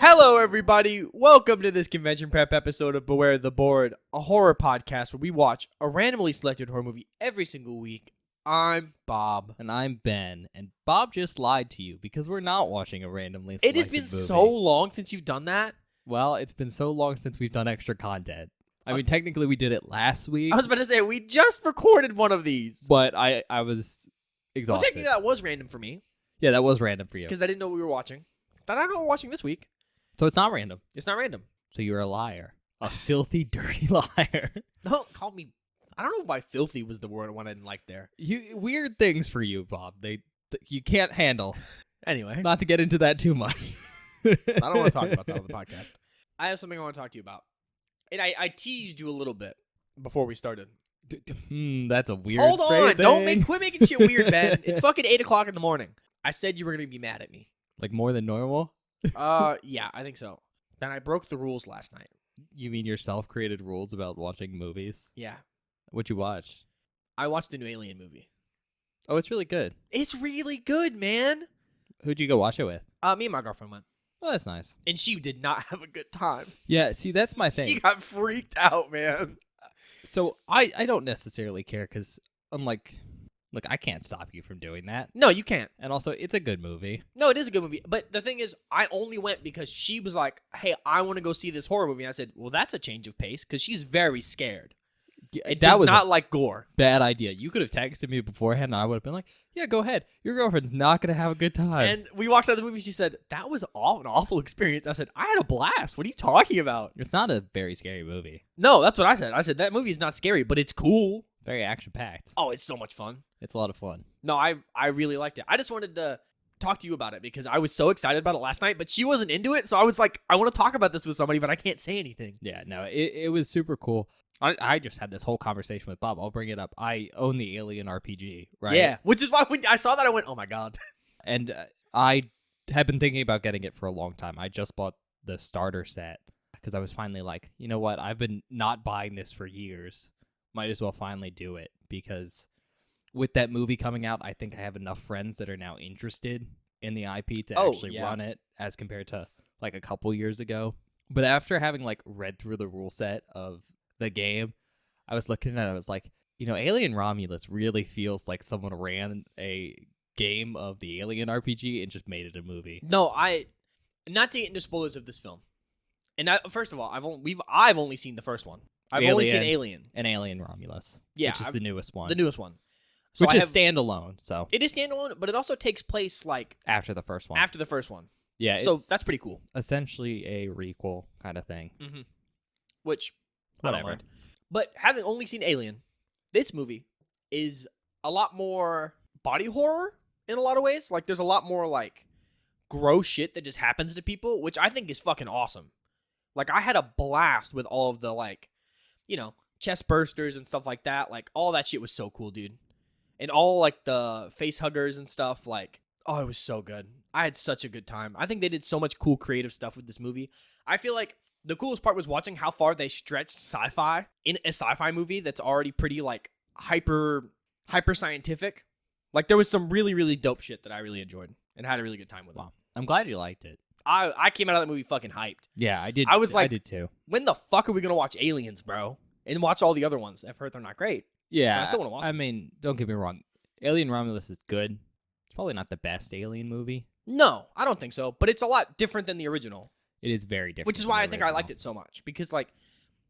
Hello, everybody. Welcome to this convention prep episode of Beware the Board, a horror podcast where we watch a randomly selected horror movie every single week. I'm Bob. And I'm Ben. And Bob just lied to you because we're not watching a randomly selected It has been movie. so long since you've done that. Well, it's been so long since we've done extra content. I mean, technically we did it last week. I was about to say, we just recorded one of these. But I was Well, exhausted. technically that was random for me Yeah, that was random for you. because I didn't know we were watching. But I know we're watching this week. So it's not random. It's not random. So you're a liar. A filthy, dirty liar. Don't call me... I don't know why filthy was the word one I didn't like there. Weird things for you, Bob. You can't handle. Anyway, Not to get into that too much. I don't want to talk about that on the podcast. I have something I want to talk to you about. And I teased you a little bit before we started. That's a weird Hold on. phrasing. Quit making shit weird, Ben. It's fucking 8 o'clock in the morning. I said you were going to be mad at me. Like more than normal? Yeah, I think so. Ben, I broke the rules last night. You mean your self-created rules about watching movies? Yeah. What'd you watch? I watched the new Alien movie. Oh, it's really good. It's really good, man. Who'd you go watch it with? Me and my girlfriend went. Oh, that's nice. And she did not have a good time. Yeah, see, that's my thing. She got freaked out, man. So I don't necessarily care because, unlike, look, I can't stop you from doing that. No, you can't. And also, it's a good movie. No, it is a good movie. But the thing is, I only went because she was like, hey, I want to go see this horror movie. And I said, well, that's a change of pace because she's very scared. It does not like gore. Bad idea. You could have texted me beforehand and I would have been like, yeah, go ahead. Your girlfriend's not going to have a good time. And we walked out of the movie. She said, that was an awful experience. I said, I had a blast. What are you talking about? It's not a very scary movie. No, that's what I said. I said, that movie is not scary, but it's cool. Very action-packed. Oh, it's so much fun. It's a lot of fun. No, I really liked it. I just wanted to talk to you about it because I was so excited about it last night, but she wasn't into it. So I was like, I want to talk about this with somebody, but I can't say anything. Yeah, no, it was super cool. I just had this whole conversation with Bob. I'll bring it up. I own the Alien RPG, right? Yeah, which is why when I saw that, I went, oh my God. And I have been thinking about getting it for a long time. I just bought the starter set because I was finally like, you know what? I've been not buying this for years. Might as well finally do it because with that movie coming out, I think I have enough friends that are now interested in the IP to actually run it as compared to like a couple years ago. But after having like read through the rule set of the game, I was looking at it, I was like, you know, Alien Romulus really feels like someone ran a game of the Alien RPG and just made it a movie. No, not to get into spoilers of this film. And first of all, I've only seen the first one. I've only seen Alien. And Alien Romulus. Yeah, which is the newest one. The newest one. So which is standalone, so. It is standalone, but it also takes place like after the first one. After the first one. Yeah. So that's pretty cool. Essentially a requel kind of thing. Mm-hmm. Which, whatever. I don't mind. But having only seen Alien, this movie is a lot more body horror in a lot of ways. Like, there's a lot more, like, gross shit that just happens to people, which I think is fucking awesome. Like, I had a blast with all of the, like, you know, chest bursters and stuff like that. Like, all that shit was so cool, dude. And all, like, the face huggers and stuff, like, oh, it was so good. I had such a good time. I think they did so much cool creative stuff with this movie. I feel like the coolest part was watching how far they stretched sci-fi in a sci-fi movie that's already pretty, like, hyper scientific. Like, there was some really, really dope shit that I really enjoyed and had a really good time with. Wow. I'm glad you liked it. I came out of that movie fucking hyped. Yeah, I did. I was like, I did too. When the fuck are we going to watch Aliens, bro? And watch all the other ones. I've heard they're not great. Yeah. I still want to watch them. I mean, don't get me wrong. Alien Romulus is good. It's probably not the best Alien movie. No, I don't think so. But it's a lot different than the original. It is very different. Which is why I think I liked it so much. Because, like,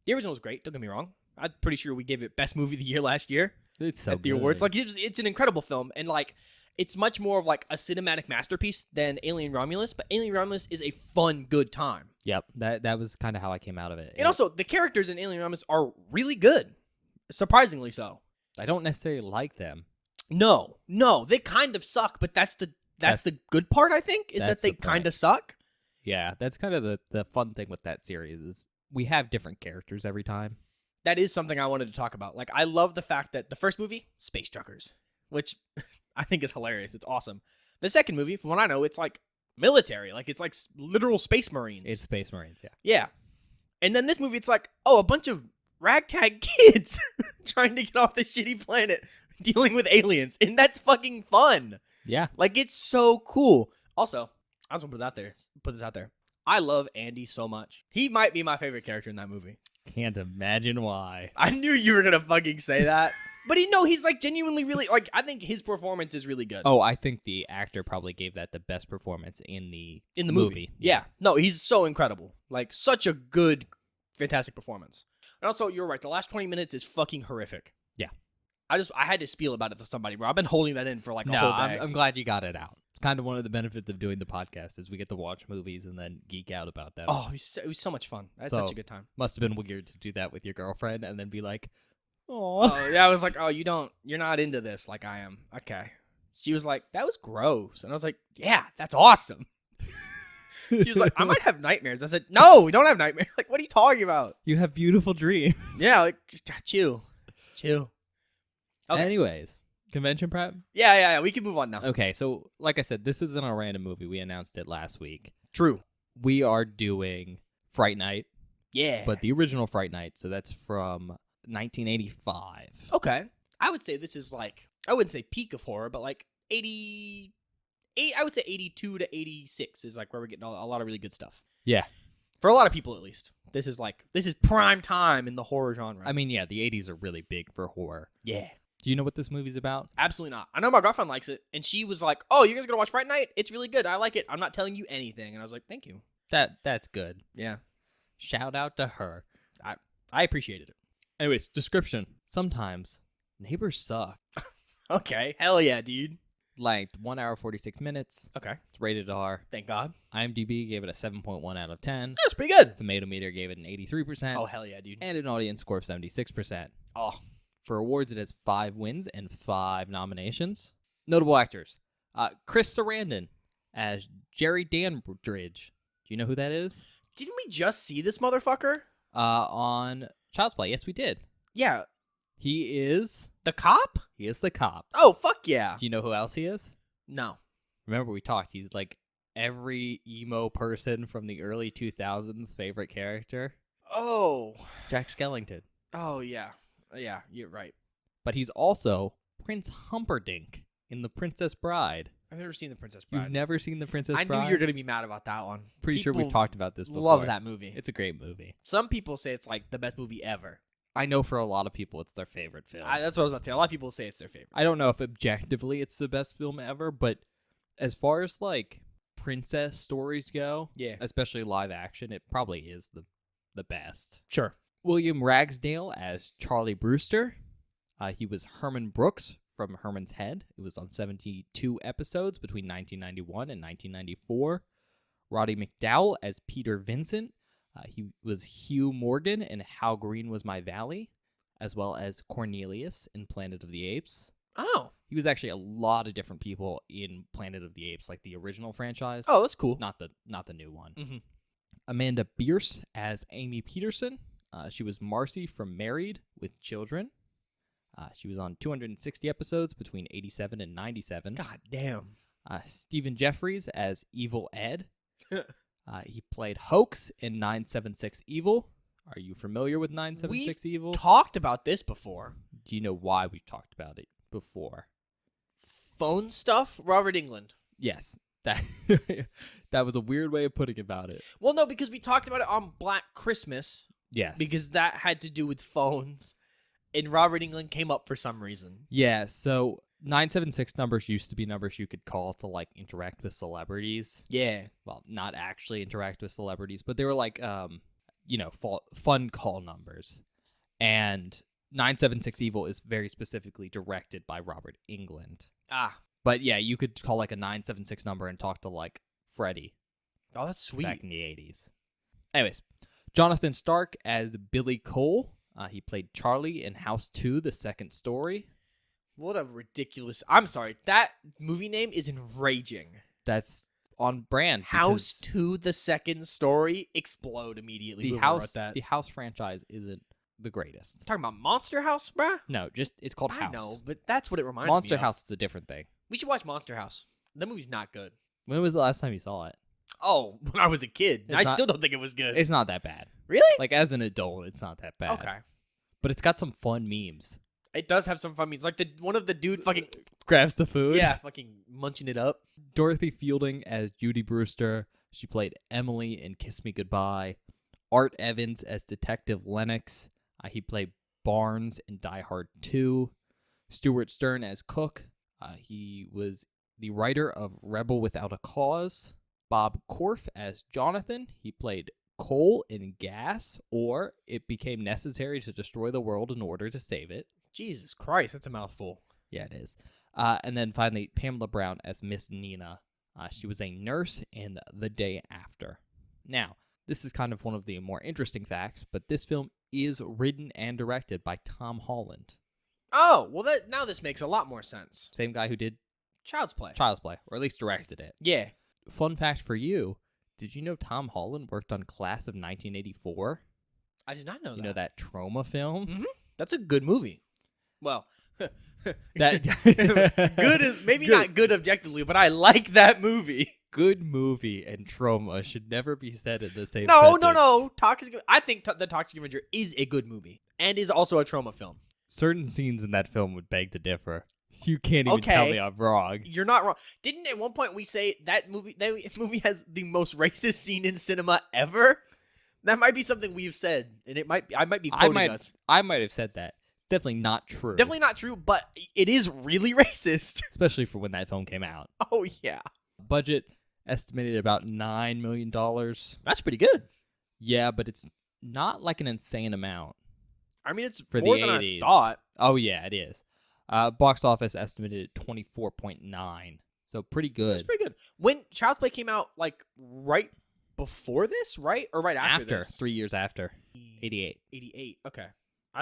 the original was great. Don't get me wrong. I'm pretty sure we gave it Best Movie of the Year last year. It's so at the awards. Like, it's an incredible film. And, like, it's much more of, like, a cinematic masterpiece than Alien Romulus. But Alien Romulus is a fun, good time. Yep. That was kind of how I came out of it. And also, the characters in Alien Romulus are really good. Surprisingly so. I don't necessarily like them. No. They kind of suck. But that's the good part, I think, is that they kind of suck. Yeah, that's kind of the fun thing with that series is we have different characters every time. That is something I wanted to talk about. Like, I love the fact that the first movie, space truckers, which I think is hilarious. It's awesome. The second movie, from what I know, it's like military. Like, it's like literal space marines. It's space marines, yeah. Yeah. And then this movie, it's like, oh, a bunch of ragtag kids trying to get off this shitty planet dealing with aliens. And that's fucking fun. Yeah. Like, it's so cool. Also, I just want to put this out there. I love Andy so much. He might be my favorite character in that movie. Can't imagine why. I knew you were gonna fucking say that. But he's like genuinely really like. I think his performance is really good. Oh, I think the actor probably gave that the best performance in the movie. Yeah. No, he's so incredible. Like such a good, fantastic performance. And also, you're right. The last 20 minutes is fucking horrific. Yeah. I had to spiel about it to somebody, bro. I've been holding that in for like a whole day. I'm glad you got it out. It's kind of one of the benefits of doing the podcast is we get to watch movies and then geek out about them. Oh, it was so much fun. I had such a good time. Must have been weird to do that with your girlfriend and then be like, oh, yeah, I was like, oh, you're not into this like I am. Okay. She was like, that was gross. And I was like, yeah, that's awesome. She was like, I might have nightmares. I said, no, we don't have nightmares. Like, what are you talking about? You have beautiful dreams. Yeah, like, just chill. Okay. Anyways, convention prep? Yeah. We can move on now. Okay, so like I said, this isn't a random movie. We announced it last week. True. We are doing Fright Night. Yeah. But the original Fright Night, so that's from 1985. Okay. I would say this is like, I wouldn't say peak of horror, but like 88, I would say 82 to 86 is like where we're getting a lot of really good stuff. Yeah. For a lot of people, at least. This is prime time in the horror genre. I mean, yeah, the 80s are really big for horror. Yeah. Do you know what this movie's about? Absolutely not. I know my girlfriend likes it, and she was like, oh, you guys gonna watch Fright Night? It's really good. I like it. I'm not telling you anything. And I was like, thank you. That's good. Yeah. Shout out to her. I appreciated it. Anyways, description. Sometimes neighbors suck. Okay. Hell yeah, dude. Length 1 hour 46 minutes. Okay. It's rated R. Thank God. IMDb gave it a 7.1 out of 10. That's pretty good. Tomato meter gave it an 83%. Oh, hell yeah, dude. And an audience score of 76%. Oh. For awards, it has 5 wins and 5 nominations. Notable actors. Chris Sarandon as Jerry Dandridge. Do you know who that is? Didn't we just see this motherfucker? On Child's Play. Yes, we did. Yeah. He is The cop? He is the cop. Oh, fuck yeah. Do you know who else he is? No. Remember we talked. He's like every emo person from the early 2000s favorite character. Oh. Jack Skellington. Oh, yeah. Yeah, you're right. But he's also Prince Humperdinck in The Princess Bride. I've never seen The Princess Bride. You've never seen The Princess Bride? I knew you were going to be mad about that one. Pretty sure we've talked about this before. Love that movie. It's a great movie. Some people say it's like the best movie ever. I know for a lot of people it's their favorite film. That's what I was about to say. A lot of people say it's their favorite. I don't know if objectively it's the best film ever, but as far as like princess stories go, yeah, especially live action, it probably is the best. Sure. William Ragsdale as Charlie Brewster. He was Herman Brooks from Herman's Head. It was on 72 episodes between 1991 and 1994. Roddy McDowell as Peter Vincent. He was Hugh Morgan in How Green Was My Valley, as well as Cornelius in Planet of the Apes. Oh. He was actually a lot of different people in Planet of the Apes, like the original franchise. Oh, that's cool. Not the new one. Mm-hmm. Amanda Bierce as Amy Peterson. She was Marcy from Married with Children. She was on 260 episodes between 87 and 97. God damn. Stephen Jeffries as Evil Ed. He played Hoax in 976 Evil. Are you familiar with 976 Evil? Talked about this before. Do you know why we've talked about it before? Phone stuff? Robert Englund. Yes. That was a weird way of putting about it. Well, no, because we talked about it on Black Christmas. Yes. Because that had to do with phones. And Robert Englund came up for some reason. Yeah, so 976 numbers used to be numbers you could call to like interact with celebrities. Yeah. Well, not actually interact with celebrities, but they were like fun call numbers. And 976 Evil is very specifically directed by Robert Englund. Ah. But yeah, you could call like a 976 number and talk to like Freddy. Oh, that's sweet. Back in the 80s. Anyways, Jonathan Stark as Billy Cole. He played Charlie in House 2, The Second Story. What a ridiculous... I'm sorry. That movie name is enraging. That's on brand. House 2, The Second Story. Explode immediately. The House franchise isn't the greatest. Talking about Monster House, bruh? No, just it's called House. I know, but that's what it reminds me Monster of. House is a different thing. We should watch Monster House. That movie's not good. When was the last time you saw it? Oh, when I was a kid. I not- still don't think it was good. It's not that bad. Really? Like as an adult, it's not that bad. Okay. But it's got some fun memes. It does have some fun memes. Like one of the dude fucking... Grabs the food. Yeah, fucking munching it up. Dorothy Fielding as Judy Brewster. She played Emily in Kiss Me Goodbye. Art Evans as Detective Lennox. He played Barnes in Die Hard 2. Stuart Stern as Cook. He was the writer of Rebel Without a Cause. Bob Korff as Jonathan. He played Cole in Gas, or It Became Necessary to Destroy the World in Order to Save It. Jesus Christ, that's a mouthful. Yeah, it is. And then finally, Pamela Brown as Miss Nina. She was a nurse in The Day After. Now, this is kind of one of the more interesting facts, but this film is written and directed by Tom Holland. Oh, well, now this makes a lot more sense. Same guy who did Child's Play. Child's Play, or at least directed it. Yeah. Fun fact for you, did you know Tom Holland worked on Class of 1984? I did not know that. You know that trauma film? Mm-hmm. That's a good movie. Well, That good is maybe Good. not good objectively, but I like that movie. Good movie and trauma should never be said in the same No. sentence. Toxic. I think The Toxic Avenger is a good movie and is also a trauma film. Certain scenes in that film would beg to differ. You can't even tell Okay. me I'm wrong. You're not wrong. Didn't at one point we say that movie has the most racist scene in cinema ever? That might be something we've said, and I might be quoting us. I might have said that. It's definitely not true. Definitely not true, but it is really racist. Especially for when that film came out. Oh yeah, Budget estimated about $9 million. that's pretty good. Yeah, but it's not like an insane amount. I mean, it's For more the than 80s. I thought. Oh, yeah, it is. Box office estimated at 24.9. So pretty good. It's pretty good. When Child's Play came out, like right before this, right? Or right after this? 3 years after. 88. 88. Okay.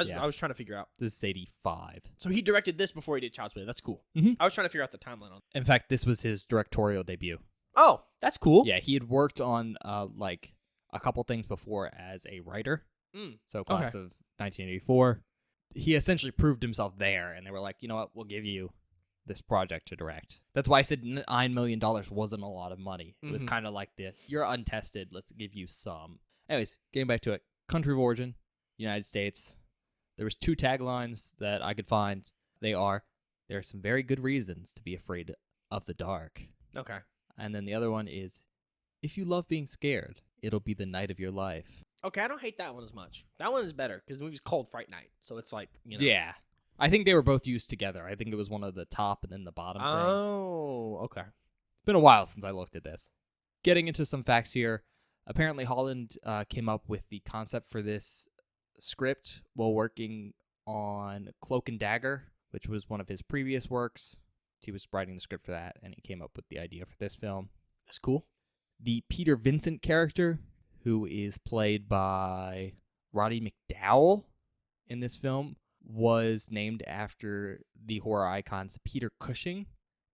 Yeah. I was trying to figure out. This is 85. So he directed this before he did Child's Play. That's cool. Mhm. I was trying to figure out the timeline on. In fact, this was his directorial debut. Oh, that's cool. Yeah, he had worked on like a couple things before as a writer. Mm. So class of 1984. He essentially proved himself there, and they were like, you know what, we'll give you this project to direct. That's why I said $9 million wasn't a lot of money. It was Mhm. kind of like you're untested, let's give you some. Anyways, getting back to it. Country of origin, United States. There was 2 taglines that I could find. They are, there are some very good reasons to be afraid of the dark. Okay. And then the other one is, if you love being scared, it'll be the night of your life. Okay, I don't hate that one as much. That one is better because the movie's called Fright Night, so it's like, you know. Yeah. I think they were both used together. I think it was one of the top and then the bottom things. Oh, okay. It's been a while since I looked at this. Getting into some facts here. Apparently, Holland came up with the concept for this script while working on Cloak and Dagger, which was one of his previous works. He was writing the script for that, and he came up with the idea for this film. That's cool. The Peter Vincent character, who is played by Roddy McDowall in this film, was named after the horror icons Peter Cushing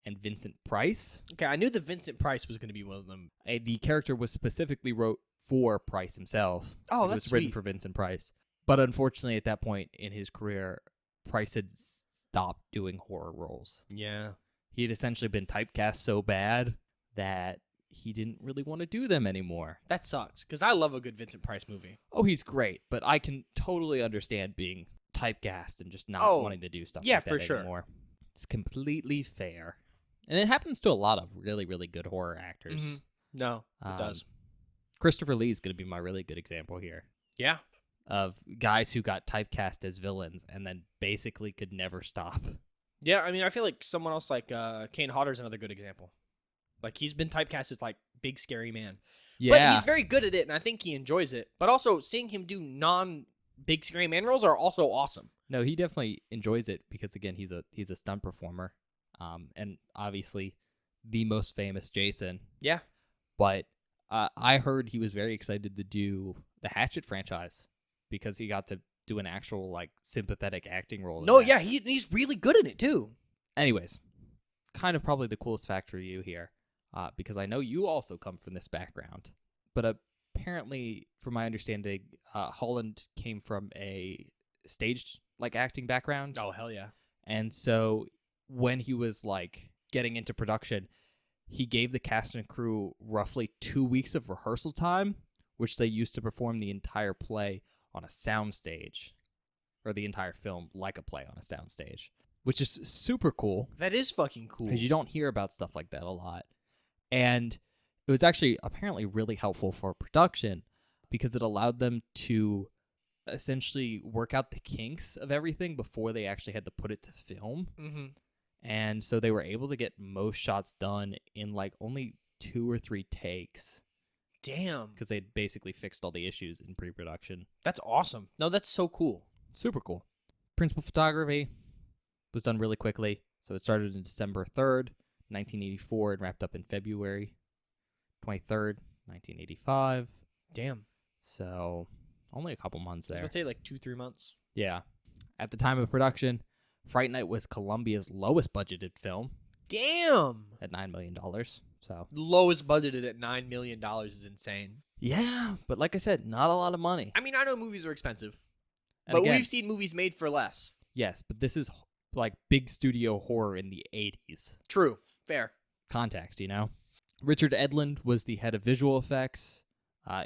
and Vincent Price. Okay, I knew the Vincent Price was going to be one of them. The character was specifically wrote for Price himself. Oh, It that's was written sweet. for Vincent Price. But unfortunately, at that point in his career, Price had stopped doing horror roles. Yeah. He had essentially been typecast so bad that he didn't really want to do them anymore. That sucks because I love a good Vincent Price movie. Oh, he's great, but I can totally understand being typecast and just not Oh, wanting to do stuff yeah, like that for sure. anymore. It's completely fair. And it happens to a lot of really, really good horror actors. Mhm. No, it does. Christopher Lee is going to be my really good example here Yeah. of guys who got typecast as villains and then basically could never stop. Yeah, I mean, I feel like someone else like Kane Hodder's another good example. Like, he's been typecast as, like, big, scary man. But he's very good at it, and I think he enjoys it. But also, seeing him do non-big, scary man roles are also awesome. No, he definitely enjoys it because, again, he's a stunt performer. And obviously the most famous Jason. Yeah. But I heard he was very excited to do the Hatchet franchise because he got to do an actual, like, sympathetic acting role. in No, that. yeah, he's really good at it, too. Anyways, kind of probably the coolest fact for you here, because I know you also come from this background. But apparently, from my understanding, Holland came from a staged, like, acting background. Oh, hell yeah. And so when he was, like, getting into production, he gave the cast and crew roughly 2 weeks of rehearsal time, which they used to perform the entire play on a soundstage, or the entire film like a play on a soundstage, which is super cool That is fucking cool. because you don't hear about stuff like that a lot. And It was actually apparently really helpful for production because it allowed them to essentially work out the kinks of everything before they actually had to put it to film. Mm-hmm. And so they were able to get most shots done in like only 2 or 3 takes Damn. because they basically fixed all the issues in pre-production. That's awesome. No, that's so cool. Super cool. Principal photography was done really quickly. So it started on December 3rd, 1984 and wrapped up in February 23rd, 1985. Damn. So only a couple months I was there. going to say like 2-3 months. Yeah. At the time of production, Fright Night was Columbia's lowest budgeted film Damn. at $9 million. So Lowest budgeted at $9 million is insane. yeah, but like I said, not a lot of money. I mean, I know movies are expensive, And but again, we've seen movies made for less. yes, but this is like big studio horror in the 80s. True. Fair. Context, you know? Richard Edlund was the head of visual effects.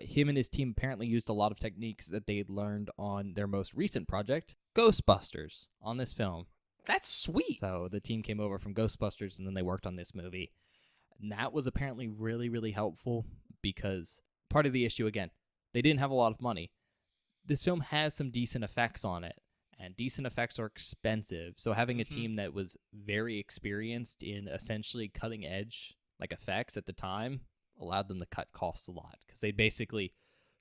Him and his team apparently used a lot of techniques that they'd learned on their most recent project, Ghostbusters, on this film. That's sweet. So the team came over from Ghostbusters and then they worked on this movie. And that was apparently really, really helpful because part of the issue, again, they didn't have a lot of money. This film has some decent effects on it, and decent effects are expensive. So having a team that was very experienced in essentially cutting edge like effects at the time allowed them to cut costs a lot because they basically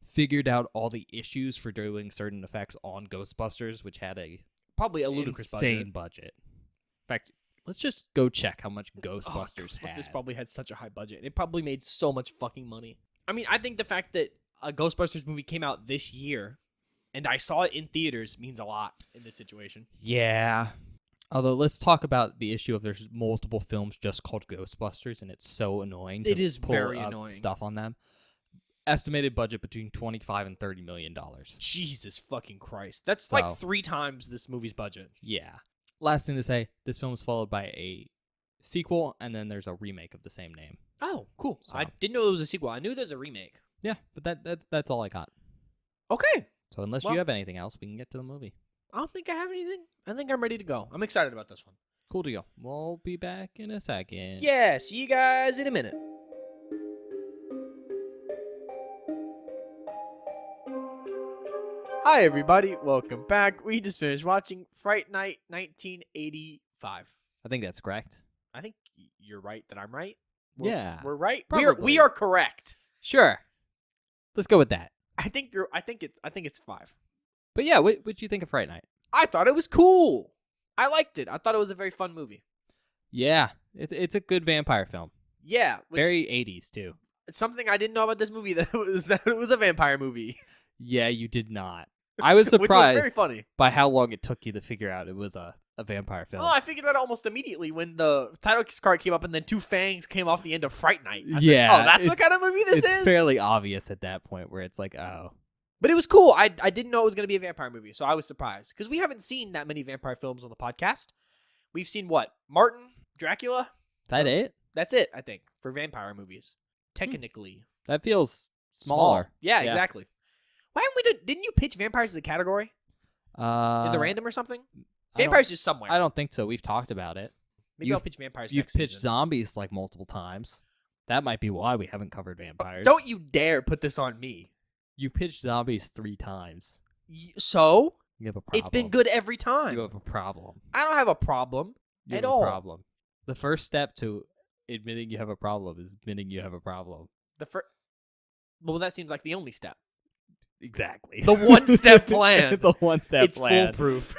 figured out all the issues for doing certain effects on Ghostbusters, which had a Probably a ludicrous insane budget. In fact, let's just go check how much Oh, Ghostbusters Ghostbusters had. probably had such a high budget. It probably made so much fucking money. I mean, I think the fact that a Ghostbusters movie came out this year and I saw it in theaters means a lot in this situation. Yeah. Although, let's talk about the issue of there's multiple films just called Ghostbusters, and it's so annoying to It is pull very up annoying. stuff on them. Estimated budget between $25 and $30 million. Jesus fucking Christ. That's So- like 3 times this movie's budget. Yeah. Last thing to say, this film was followed by a sequel, and then there's a remake of the same name. Oh, cool. So- I didn't know there was a sequel. I knew there's a remake. Yeah, but that's all I got. Okay. So unless Well- you have anything else, we can get to the movie. I don't think I have anything. I think I'm ready to go. I'm excited about this one. Cool deal. We'll be back in a second. Yeah, see you guys in a minute. Hi, everybody. Welcome back. We just finished watching Fright Night 1985. I think that's correct. I think you're right that I'm right. We're, Yeah, we're right. probably. We are correct. Sure. Let's go with that. I think it's 5. But yeah, what'd you think of Fright Night? I thought it was cool. I liked it. I thought it was a very fun movie. Yeah, it's a good vampire film. Yeah, which, Very 80s too. something I didn't know about this movie that it was a vampire movie. Yeah, you did not. I was Which was surprised very funny. by how long it took you to figure out it was a vampire film. Oh, I figured that out almost immediately when the title card came up and then 2 fangs came off the end of Fright Night. I said, Yeah, oh, that's what it's- kind of movie this it's is? fairly obvious at that point where it's like, oh. But it was cool. I didn't know it was going to be a vampire movie, so I was surprised. Because we haven't seen that many vampire films on the podcast. We've seen what? Martin? Dracula? Is that it? That's it, I think, for vampire movies. Technically. That feels Small. smaller. Yeah, Yeah. exactly. Why haven't didn't you pitch vampires as a category? In the random or something? I don't- Vampires just somewhere. I don't think so. We've talked about it. Maybe I'll pitch vampires You've next pitched season. zombies like multiple times. That might be why we haven't covered vampires. Don't you dare put this on me. You pitched zombies 3 times. So? You have a problem. It's been good every time. You have a problem. I don't have a problem You at have all. a problem. The first step to admitting you have a problem is admitting you have a problem. Well, that seems like the only step. Exactly. The one-step plan. It's a one-step It's plan. foolproof.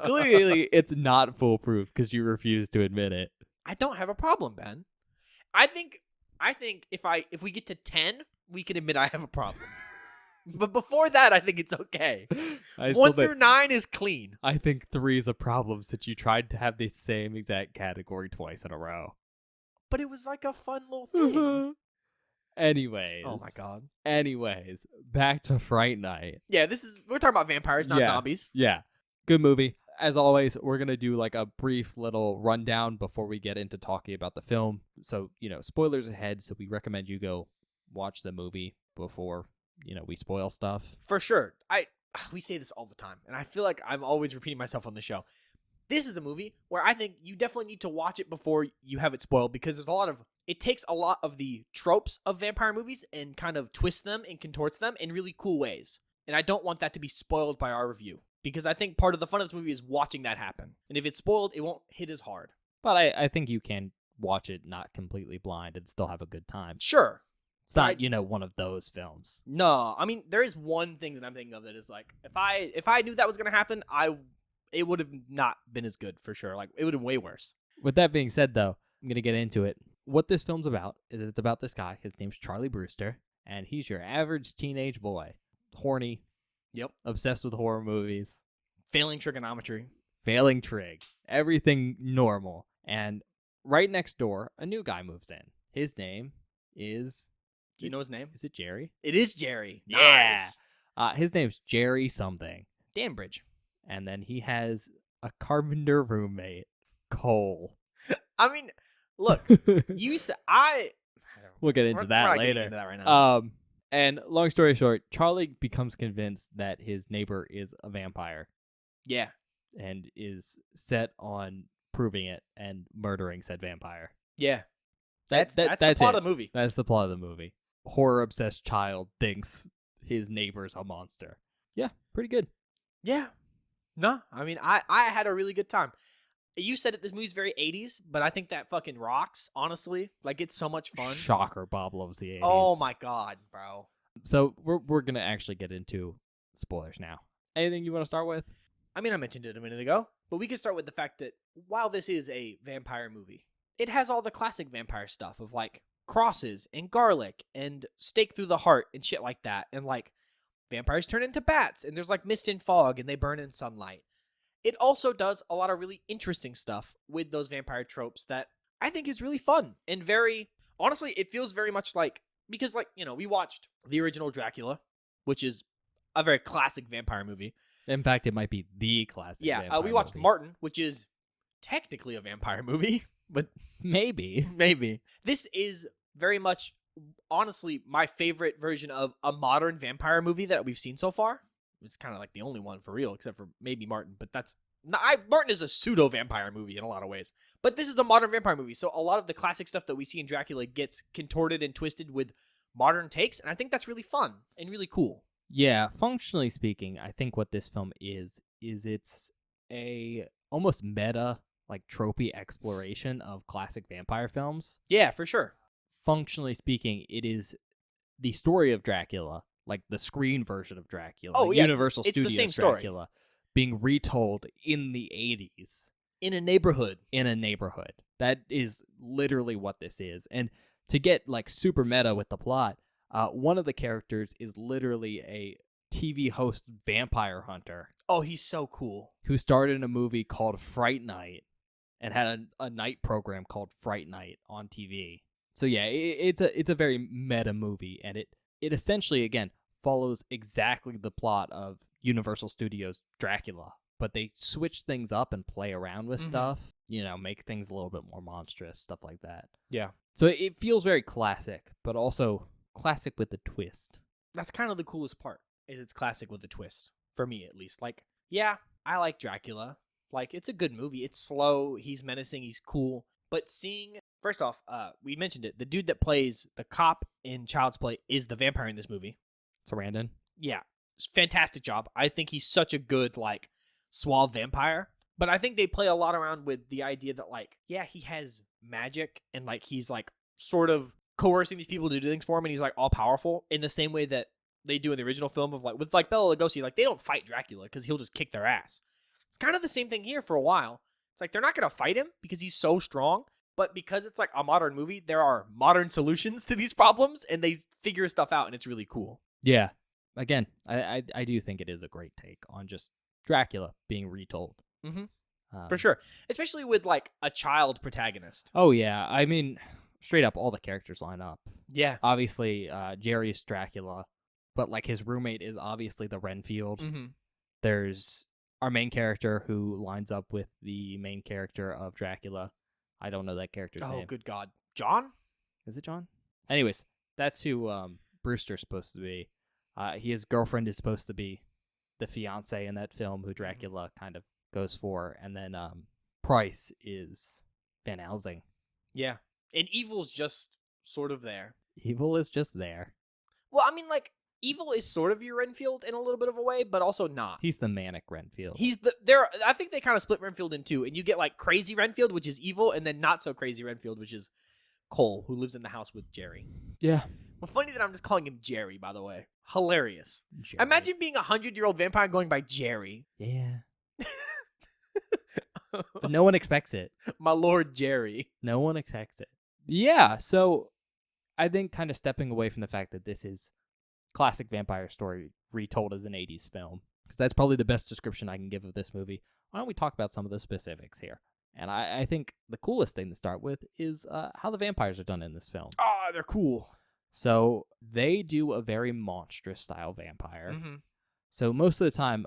Clearly, it's not foolproof because you refuse to admit it. I don't have a problem, Ben. I think if we get to 10, we can admit I have a problem. But before that, I think it's okay. I 1 still through 9 is clean. I think 3 is a problem since you tried to have the same exact category twice in a row. But it was like a fun little thing. Anyways. Oh my god. Anyways, back to Fright Night. Yeah, we're talking about vampires, not Yeah. zombies. Yeah. Good movie. As always, we're going to do like a brief little rundown before we get into talking about the film. So, spoilers ahead. So we recommend you go watch the movie before, we spoil stuff. For sure. We say this all the time, and I feel like I'm always repeating myself on the show. This is a movie where I think you definitely need to watch it before you have it spoiled because there's a lot of it takes a lot of the tropes of vampire movies and kind of twists them and contorts them in really cool ways. And I don't want that to be spoiled by our review, because I think part of the fun of this movie is watching that happen. And if it's spoiled, it won't hit as hard. But I think you can watch it not completely blind and still have a good time. Sure. It's not, one of those films. No, I mean, there is one thing that I'm thinking of that is like, if I knew that was going to happen, it would have not been as good for sure. Like, it would have been way worse. With that being said, though, I'm going to get into it. What this film's about is it's about this guy. His name's Charlie Brewster, and he's your average teenage boy. Horny. Yep. Obsessed with horror movies. Failing trigonometry. Failing trig. Everything normal. And right next door, a new guy moves in. His name is... Do you know his name? Is it Jerry? It is Jerry. Yeah. Nice. His name's Jerry something. Danbridge. And then he has a carpenter roommate, Cole. I mean, look, you said We'll get into that we're not later. getting into that right now. And long story short, Charlie becomes convinced that his neighbor is a vampire Yeah. and is set on proving it and murdering said vampire. Yeah. That's the that's plot it. of the movie. That's the plot of the movie. Horror-obsessed child thinks his neighbor's a monster. Yeah, pretty good. Yeah. No, I mean, I had a really good time. You said it, this movie's very 80s, but I think that fucking rocks, honestly. Like, it's so much fun. Shocker, Bob loves the 80s. Oh my god, bro. So we're going to actually get into spoilers now. Anything you want to start with? I mean, I mentioned it a minute ago, but we could start with the fact that while this is a vampire movie, it has all the classic vampire stuff of, like, crosses and garlic and stake through the heart and shit like that. And, like, vampires turn into bats and there's, like, mist and fog and they burn in sunlight. It also does a lot of really interesting stuff with those vampire tropes that I think is really fun and very... Honestly, it feels very much like... Because, like, we watched the original Dracula, which is a very classic vampire movie. In fact, it might be the classic vampire we watched movie. Martin, which is technically a vampire movie, but... Maybe. Maybe. This is very much, honestly, my favorite version of a modern vampire movie that we've seen so far. It's kind of like the only one for real, except for maybe Martin, but that's... Martin is a pseudo-vampire movie in a lot of ways. But this is a modern vampire movie, so a lot of the classic stuff that we see in Dracula gets contorted and twisted with modern takes, and I think that's really fun and really cool. Yeah, functionally speaking, I think what this film is it's a almost meta, like, tropey exploration of classic vampire films. Yeah, for sure. Functionally speaking, it is the story of Dracula, like the screen version of Dracula. Oh, yes, Universal it's the Studios same story. Dracula being retold in the 80s. In a neighborhood. In a neighborhood. That is literally what this is. And to get, like, super meta with the plot, one of the characters is literally a TV host vampire hunter. Oh, he's so cool. Who starred in a movie called Fright Night and had a night program called Fright Night on TV. So yeah, it's a very meta movie, and it essentially, again, follows exactly the plot of Universal Studios Dracula, but they switch things up and play around with stuff, make things a little bit more monstrous, stuff like that. Yeah. So it feels very classic, but also classic with a twist. That's kind of the coolest part, is it's classic with a twist, for me at least. Like, yeah, I like Dracula. Like, it's a good movie. It's slow, he's menacing, he's cool. But seeing, first off, we mentioned it, the dude that plays the cop in Child's Play is the vampire in this movie. Sarandon? Yeah, fantastic job. I think he's such a good, like, suave vampire. But I think they play a lot around with the idea that, like, yeah, he has magic and, like, he's, like, sort of coercing these people to do things for him, and he's, like, all-powerful in the same way that they do in the original film of, like, with, like, Bela Lugosi. Like, they don't fight Dracula because he'll just kick their ass. It's kind of the same thing here for a while. It's like, they're not going to fight him because he's so strong, but because it's, like, a modern movie, there are modern solutions to these problems, and they figure stuff out, and it's really cool. Yeah. Again, I do think it is a great take on just Dracula being retold. Mm-hmm. For sure. Especially with, like, a child protagonist. Oh, yeah. I mean, straight up, all the characters line up. Yeah. Obviously, Jerry's Dracula, but, like, his roommate is obviously the Renfield. Mm-hmm. There's our main character who lines up with the main character of Dracula. I don't know that character's name. Oh, good God. John? Is it John? Anyways, that's who Brewster's supposed to be. His girlfriend is supposed to be the fiance in that film who Dracula kind of goes for. And then Price is Van Helsing. Yeah. And evil's just sort of there. Evil is just there. Well, I mean, like, evil is sort of your Renfield in a little bit of a way, but also not. He's the manic Renfield. I think they kind of split Renfield in two, and you get like crazy Renfield, which is evil, and then not so crazy Renfield, which is Cole, who lives in the house with Jerry. Yeah. Well, funny that I'm just calling him Jerry, by the way. Hilarious. Jerry. Imagine being a 100-year-old vampire going by Jerry. Yeah. But no one expects it. My Lord Jerry. No one expects it. Yeah, so I think kind of stepping away from the fact that this is classic vampire story retold as an 80s film, because that's probably the best description I can give of this movie. Why don't we talk about some of the specifics here? And I think the coolest thing to start with is how the vampires are done in this film. Oh, they're cool. So they do a very monstrous style vampire. Mm-hmm. So most of the time,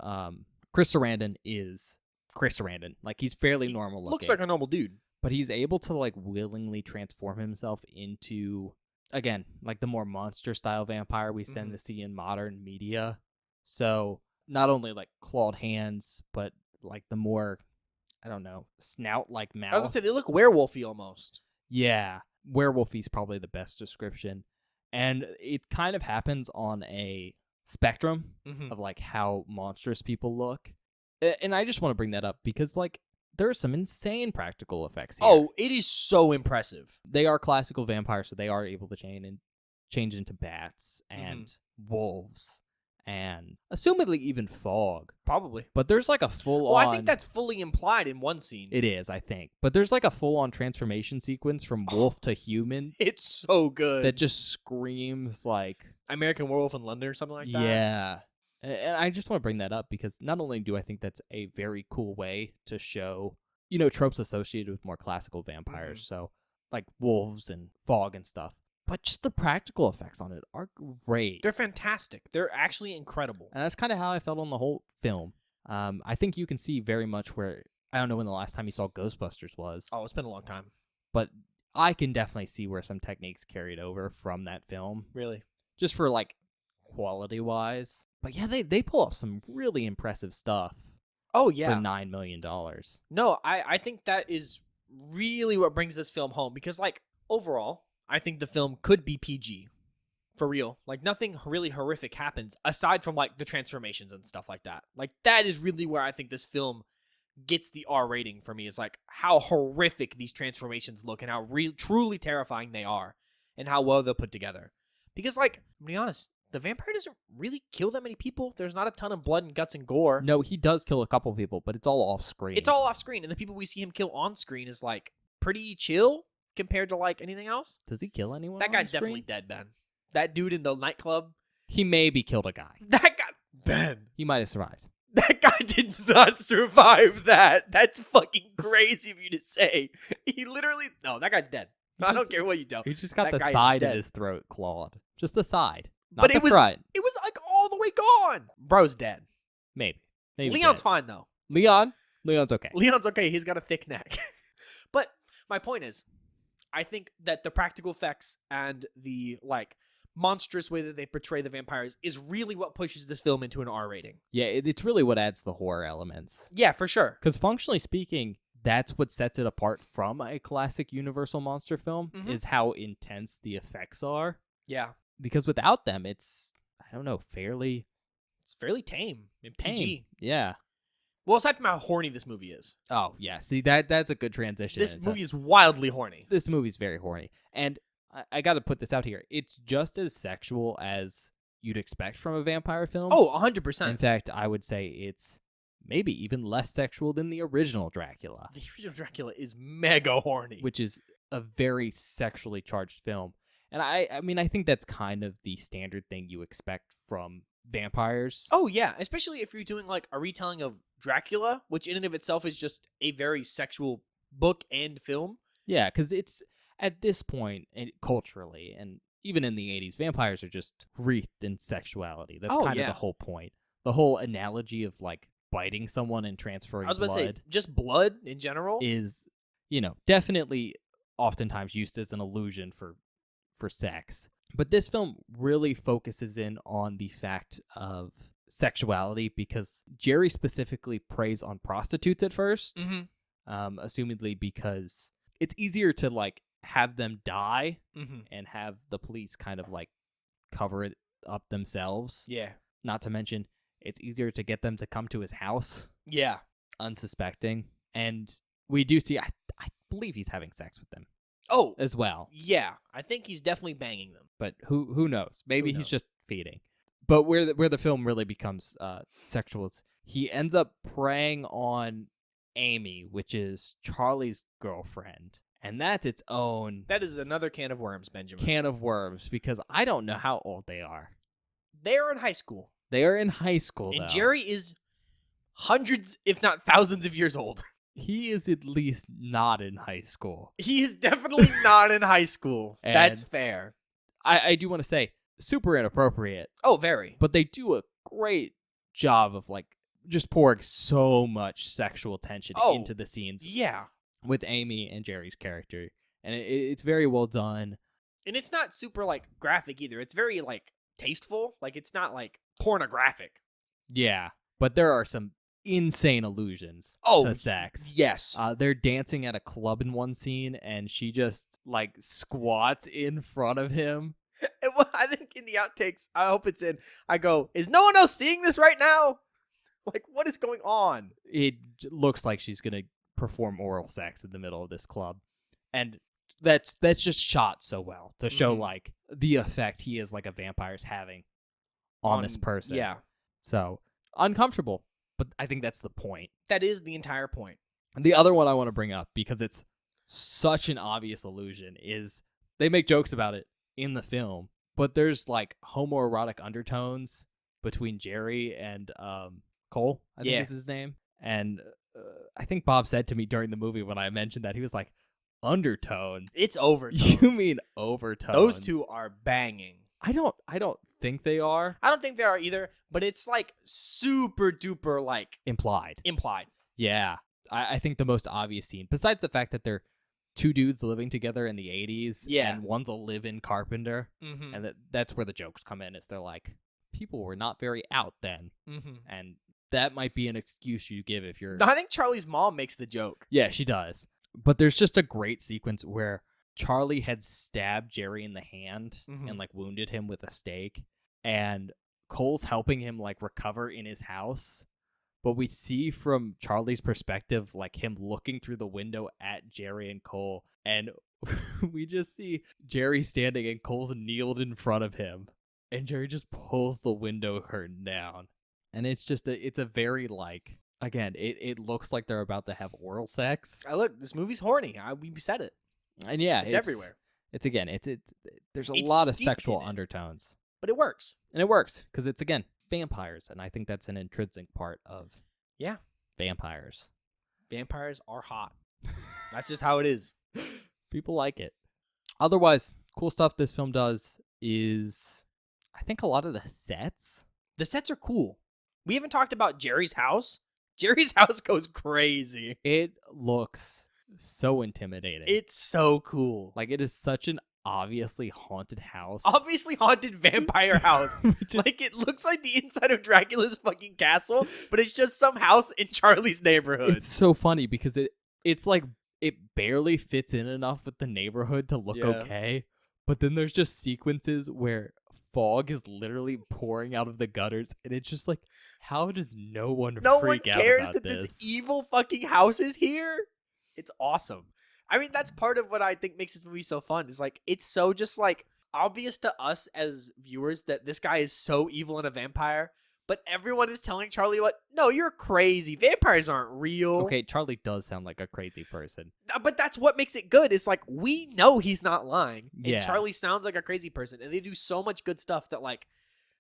Chris Sarandon is Chris Sarandon. Like, he's fairly normal looking. Looks like a normal dude. But he's able to, like, willingly transform himself into, again, like the more monster style vampire we tend to see in modern media. So not only like clawed hands, but like the more, I don't know, snout like mouth. I was gonna say they look werewolfy almost. Yeah, werewolfy's probably the best description. And it kind of happens on a spectrum of like how monstrous people look. And I just want to bring that up because, like, there are some insane practical effects here. Oh, it is so impressive. They are classical vampires, so they are able to change into bats and wolves and assumedly even fog. Probably. But there's like a full-on... Well, I think that's fully implied in one scene. It is, I think. But there's like a full-on transformation sequence from wolf to human It's so good. that just screams like... American Werewolf in London or something like that. Yeah. And I just want to bring that up because not only do I think that's a very cool way to show, you know, tropes associated with more classical vampires, so like wolves and fog and stuff, but just the practical effects on it are great. They're fantastic. They're actually incredible. And that's kind of how I felt on the whole film. I think you can see very much where, I don't know when the last time you saw Ghostbusters was. Oh, it's been a long time. But I can definitely see where some techniques carried over from that film. Really? Just for like quality-wise. But yeah, they pull off some really impressive stuff. Oh, yeah. For $9 million. No, I think that is really what brings this film home. Because, like, overall, I think the film could be PG. For real. Like, nothing really horrific happens aside from, like, the transformations and stuff like that. Like, that is really where I think this film gets the R rating for me. Is, like, how horrific these transformations look and how truly terrifying they are. And how well they're put together. Because, like, I'm gonna be honest, the vampire doesn't really kill that many people. There's not a ton of blood and guts and gore. No, he does kill a couple people, but it's all off screen. It's all off screen, and the people we see him kill on screen is like pretty chill compared to like anything else. Does he kill anyone? That on guy's screen? definitely dead, Ben. That dude in the nightclub. He maybe killed a guy. That guy, Ben. He might have survived. That guy did not survive that. That's fucking crazy of you to say. He literally, no, that guy's dead. I don't care what you tell. He just got That the guy is side of dead. his throat clawed. Just the side. Not But the it was front. it was like all the way gone. Bro's dead. Maybe Leon's dead. fine though. Leon's okay. Leon's okay. He's got a thick neck. But my point is, I think that the practical effects and the like monstrous way that they portray the vampires is really what pushes this film into an R rating. Yeah, it's really what adds the horror elements. Yeah, for sure. Because functionally speaking, that's what sets it apart from a classic Universal monster film, is how intense the effects are. Yeah. Because without them, it's, I don't know, It's fairly tame and PG. Yeah. Well, aside from how horny this movie is. Oh, yeah. See, that's a good transition. This movie is wildly horny. This movie's very horny. And I got to put this out here. It's just as sexual as you'd expect from a vampire film. Oh, 100%. In fact, I would say it's maybe even less sexual than the original Dracula. The original Dracula is mega horny. Which is a very sexually charged film. And I mean, I think that's kind of the standard thing you expect from vampires. Oh, yeah. Especially if you're doing like a retelling of Dracula, which in and of itself is just a very sexual book and film. Yeah, because it's, at this point, culturally, and even in the 80s, vampires are just wreathed in sexuality. That's kind of the whole point. The whole analogy of, like, biting someone and transferring blood. I was about to say, just blood in general? Is, you know, definitely oftentimes used as an illusion for sex. But this film really focuses in on the fact of sexuality because Jerry specifically preys on prostitutes at first, assumedly because it's easier to, like, have them die Mm-hmm. and have the police kind of like cover it up themselves. Yeah. Not to mention, it's easier to get them to come to his house Yeah. unsuspecting. And we do see, I believe he's having sex with them Oh, as well. yeah. I think he's definitely banging them. But who knows? Maybe Who he's knows? just feeding. But where the film really becomes sexual is he ends up preying on Amy, which is Charlie's girlfriend. And that's its own That is another can of worms, Benjamin. can of worms because I don't know how old they are. They are in high school. They are in high school, And though. Jerry is hundreds, if not thousands of years old. He is at least not in high school. He is definitely not in high school. That's And- fair. I do want to say, super inappropriate, Oh, very. but they do a great job of like just pouring so much sexual tension Oh, into the scenes Yeah. with Amy and Jerry's character. And it's very well done. And it's not super, like, graphic either. It's very, like, tasteful. Like, it's not, like, pornographic. Yeah, but there are some insane allusions Oh, to sex. Yes. They're dancing at a club in one scene, and she just like squats in front of him. And well, I think in the outtakes, I hope it's in, I go, is no one else seeing this right now? Like, what is going on? It looks like she's gonna perform oral sex in the middle of this club, and that's just shot so well to show Mhm. like the effect he is like a vampire's having on this person. Yeah. So uncomfortable, but I think that's the point. That is the entire point. And the other one I want to bring up, because it's such an obvious illusion, is they make jokes about it in the film, but there's like homoerotic undertones between Jerry and Cole, I think Yeah. is his name. And I think Bob said to me during the movie when I mentioned that, he was like, undertones? It's overtones. You mean overtones? Those two are banging. I don't think they are. I don't think they are either, but it's like super duper like Implied. implied. Yeah. I think the most obvious scene, besides the fact that they're two dudes living together in the 80s, Yeah. and one's a live-in carpenter, Mm-hmm. and that's where the jokes come in, is they're like, people were not very out then, Mm-hmm. and that might be an excuse you give if you're... No, I think Charlie's mom makes the joke. Yeah, she does. But there's just a great sequence where Charlie had stabbed Jerry in the hand Mhm. and like wounded him with a stake, and Cole's helping him like recover in his house. But we see from Charlie's perspective, like him looking through the window at Jerry and Cole, and we just see Jerry standing and Cole's kneeled in front of him, and Jerry just pulls the window curtain down, and it's just it's a very like, again, it looks like they're about to have oral sex, Look, this movie's horny. We said it. and yeah, It's everywhere. It's again, it's there's a It's lot of steeped sexual in it. undertones, But it works. and it works because it's again vampires, and I think that's an intrinsic part of Yeah. vampires. Vampires are hot. That's just how it is. People like it. Otherwise, cool stuff this film does is, I think, a lot of the sets. The sets are cool. We haven't talked about Jerry's house. Jerry's house goes crazy. It looks so intimidating. It's so cool. Like, it is such an obviously haunted house. Obviously haunted vampire house. Which is- Like, it looks like the inside of Dracula's fucking castle, but it's just some house in Charlie's neighborhood. it's so funny because it's like it barely fits in enough with the neighborhood to look Yeah. okay. But then there's just sequences where fog is literally pouring out of the gutters, and it's just like, how does no one No one freak out cares about that this? this evil fucking house is here. It's awesome. I mean, that's part of what I think makes this movie so fun. Is like, it's so just like obvious to us as viewers that this guy is so evil and a vampire, but everyone is telling Charlie, "What? No, you're crazy. Vampires aren't real." Okay, Charlie does sound like a crazy person. But that's what makes it good. It's like, we know he's not lying, and Yeah. Charlie sounds like a crazy person, and they do so much good stuff that like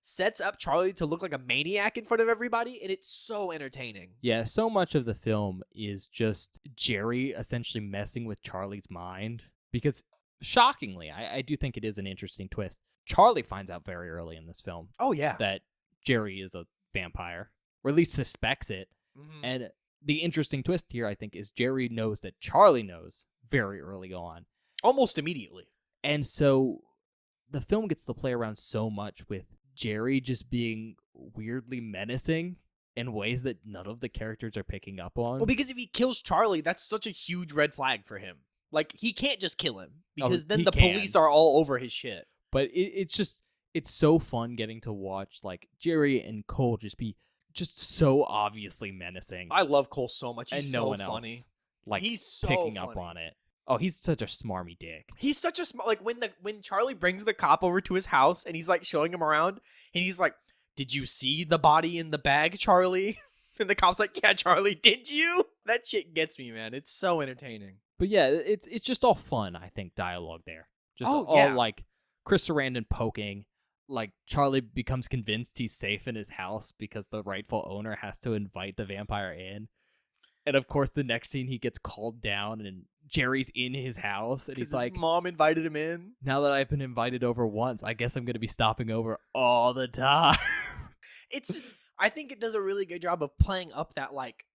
sets up Charlie to look like a maniac in front of everybody, and it's so entertaining. Yeah, so much of the film is just Jerry essentially messing with Charlie's mind, because shockingly, I do think it is an interesting twist. Charlie finds out very early in this film Oh yeah. that Jerry is a vampire, or at least suspects it. Mhm. And the interesting twist here, I think, is Jerry knows that Charlie knows very early on. Almost immediately. And so the film gets to play around so much with Jerry just being weirdly menacing in ways that none of the characters are picking up on. Well, because if he kills Charlie, that's such a huge red flag for him. Like, he can't just kill him Oh, because then he the can. police are all over his shit. But it's so fun getting to watch like Jerry and Cole just be just so obviously menacing, I love Cole so much. He's and no so one funny. else like He's so picking up funny. on it. Oh, he's such a smarmy dick. He's such a smart. Like when Charlie brings the cop over to his house and he's like showing him around and he's like, "Did you see the body in the bag, Charlie?" And the cop's like, "Yeah, Charlie, did you?" That shit gets me, man. It's so entertaining. But yeah, it's just all fun. I think dialogue there, just Oh, all yeah. like Chris Sarandon poking. Like Charlie becomes convinced he's safe in his house because the rightful owner has to invite the vampire in. And of course, the next scene he gets called down and Jerry's in his house and he's His like, mom invited him in. now that I've been invited over once, I guess I'm going to be stopping over all the time. It's just, I think it does a really good job of playing up that like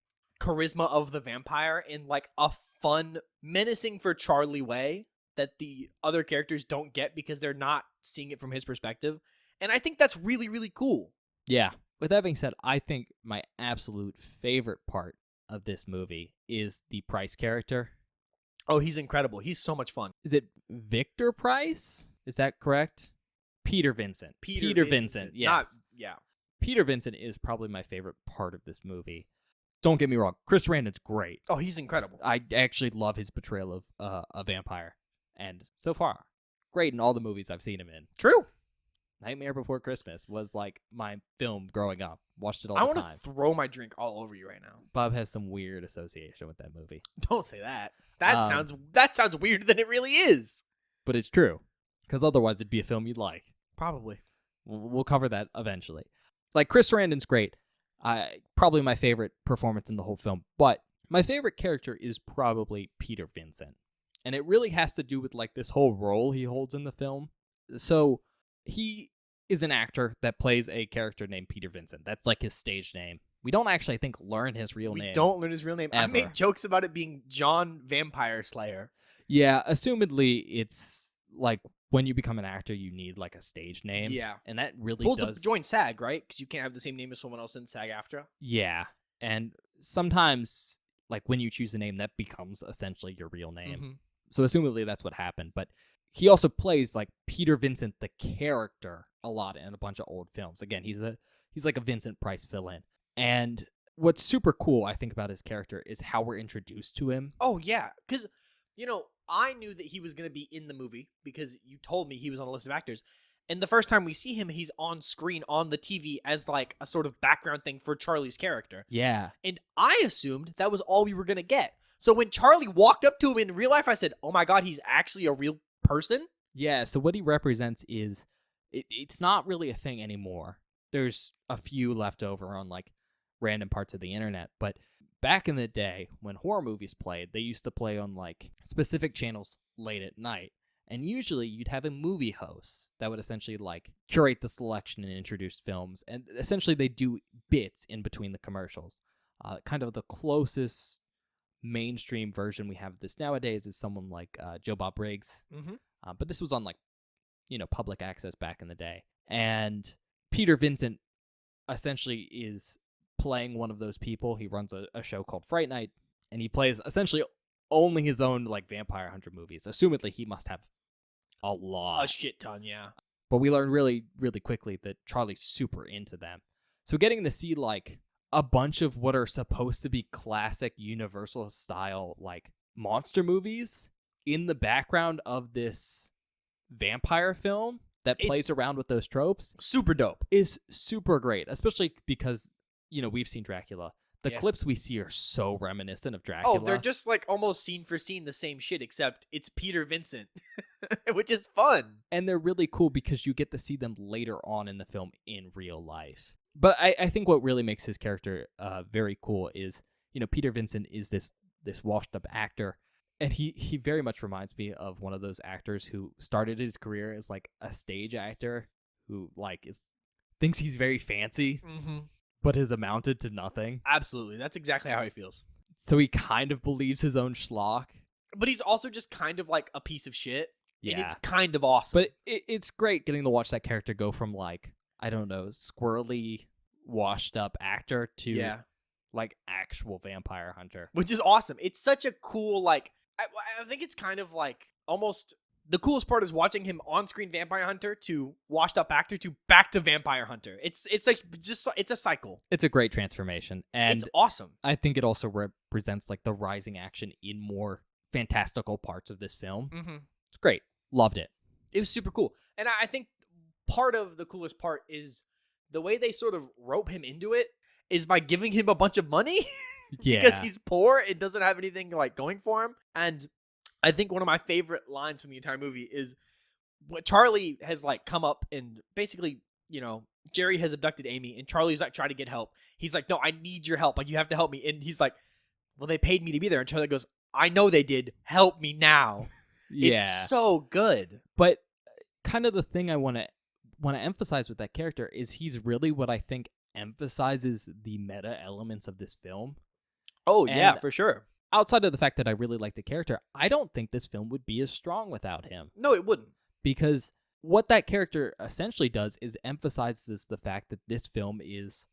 charisma of the vampire in like a fun, menacing for Charlie way that the other characters don't get because they're not seeing it from his perspective. And I think that's really, really cool. Yeah. With that being said, I think my absolute favorite part of this movie is the Price character. Oh, he's incredible. He's so much fun. Is it Victor Price? Is that correct? Peter Vincent. Vincent. Yes. Not, yeah. Peter Vincent is probably my favorite part of this movie. Don't get me wrong. Chris Sarandon's great. Oh, he's incredible. I actually love his portrayal of a vampire. And so far, great in all the movies I've seen him in. True. Nightmare Before Christmas was like my film growing up. Watched it all I the want time. to throw my drink all over you right now. Bob has some weird association with that movie. Don't say that. That Um, sounds weirder than it really is. But it's true. Because otherwise it'd be a film you'd like. Probably. We'll cover that eventually. Like, Chris Sarandon's great. Probably my favorite performance in the whole film. But my favorite character is probably Peter Vincent. And it really has to do with, like, this whole role he holds in the film. So, he is an actor that plays a character named Peter Vincent. That's, like, his stage name. We don't actually, I think, learn his real name. We don't learn his real name. I Ever. made jokes about it being John Vampire Slayer. Yeah, assumedly, it's, like, when you become an actor, you need, like, a stage name. Yeah. And that really Well, does... to join SAG, right? Because you can't have the same name as someone else in SAG-AFTRA. Yeah, and sometimes, like, when you choose a name, that becomes essentially your real name. Mm-hmm. So assumedly that's what happened. But he also plays, like, Peter Vincent, the character, a lot in a bunch of old films. Again, he's like a Vincent Price fill-in. And what's super cool, I think, about his character is how we're introduced to him. Oh, yeah. Because, I knew that he was going to be in the movie because you told me he was on the list of actors. And the first time we see him, he's on screen on the TV as, like, a sort of background thing for Charlie's character. Yeah. And I assumed that was all we were going to get. So when Charlie walked up to him in real life, I said, oh my God, he's actually a real person? Yeah, so what he represents is, it's not really a thing anymore. There's a few left over on, like, random parts of the internet, but back in the day when horror movies played, they used to play on, like, specific channels late at night. And usually you'd have a movie host that would essentially, like, curate the selection and introduce films. And essentially they do bits in between the commercials. Kind of the closest mainstream version we have of this nowadays is someone like Joe Bob Briggs. Mm-hmm. But this was on, like, public access back in the day. And Peter Vincent essentially is playing one of those people. He runs a show called Fright Night, and he plays essentially only his own, like, vampire hunter movies. Assumedly, he must have a lot. A shit ton, yeah. But we learn really, really quickly that Charlie's super into them. So getting to see, like, a bunch of what are supposed to be classic Universal style, like, monster movies in the background of this vampire film that plays around with those tropes Super dope. is super great, especially because, we've seen Dracula. The Yeah. clips we see are so reminiscent of Dracula. Oh, they're just, like, almost scene for scene the same shit, except it's Peter Vincent, which is fun. And they're really cool because you get to see them later on in the film in real life. But I think what really makes his character very cool is, Peter Vincent is this washed up actor, and he very much reminds me of one of those actors who started his career as, like, a stage actor who, like, thinks he's very fancy, Mm-hmm. but has amounted to nothing. Absolutely. That's exactly how he feels. So he kind of believes his own schlock. But he's also just kind of like a piece of shit. Yeah. And it's kind of awesome. But it's great getting to watch that character go from, like, I don't know, squirrely, washed up actor to, yeah. like, actual vampire hunter. Which is awesome. It's such a cool, like, I think it's kind of like almost the coolest part is watching him on-screen vampire hunter to washed up actor to back to vampire hunter. It's like just it's a cycle. It's a great transformation, and It's awesome. I think it also represents like the rising action in more fantastical parts of this film. Mm-hmm. It's great. Loved it. It was super cool. And I think part of the coolest part is the way they sort of rope him into it is by giving him a bunch of money Yeah. because he's poor and doesn't have anything like going for him. And I think one of my favorite lines from the entire movie is what Charlie has like come up and basically, you know, Jerry has abducted Amy and Charlie's like trying to get help. He's like, no, I need your help. Like, you have to help me. And he's like, well, they paid me to be there. And Charlie goes, I know they did. Help me now. Yeah. It's so good. But kind of the thing I want to emphasize with that character is he's really what I think emphasizes the meta elements of this film. Oh, yeah, And for sure. outside of the fact that I really like the character, I don't think this film would be as strong without him. No, it wouldn't. Because what that character essentially does is emphasizes the fact that this film is,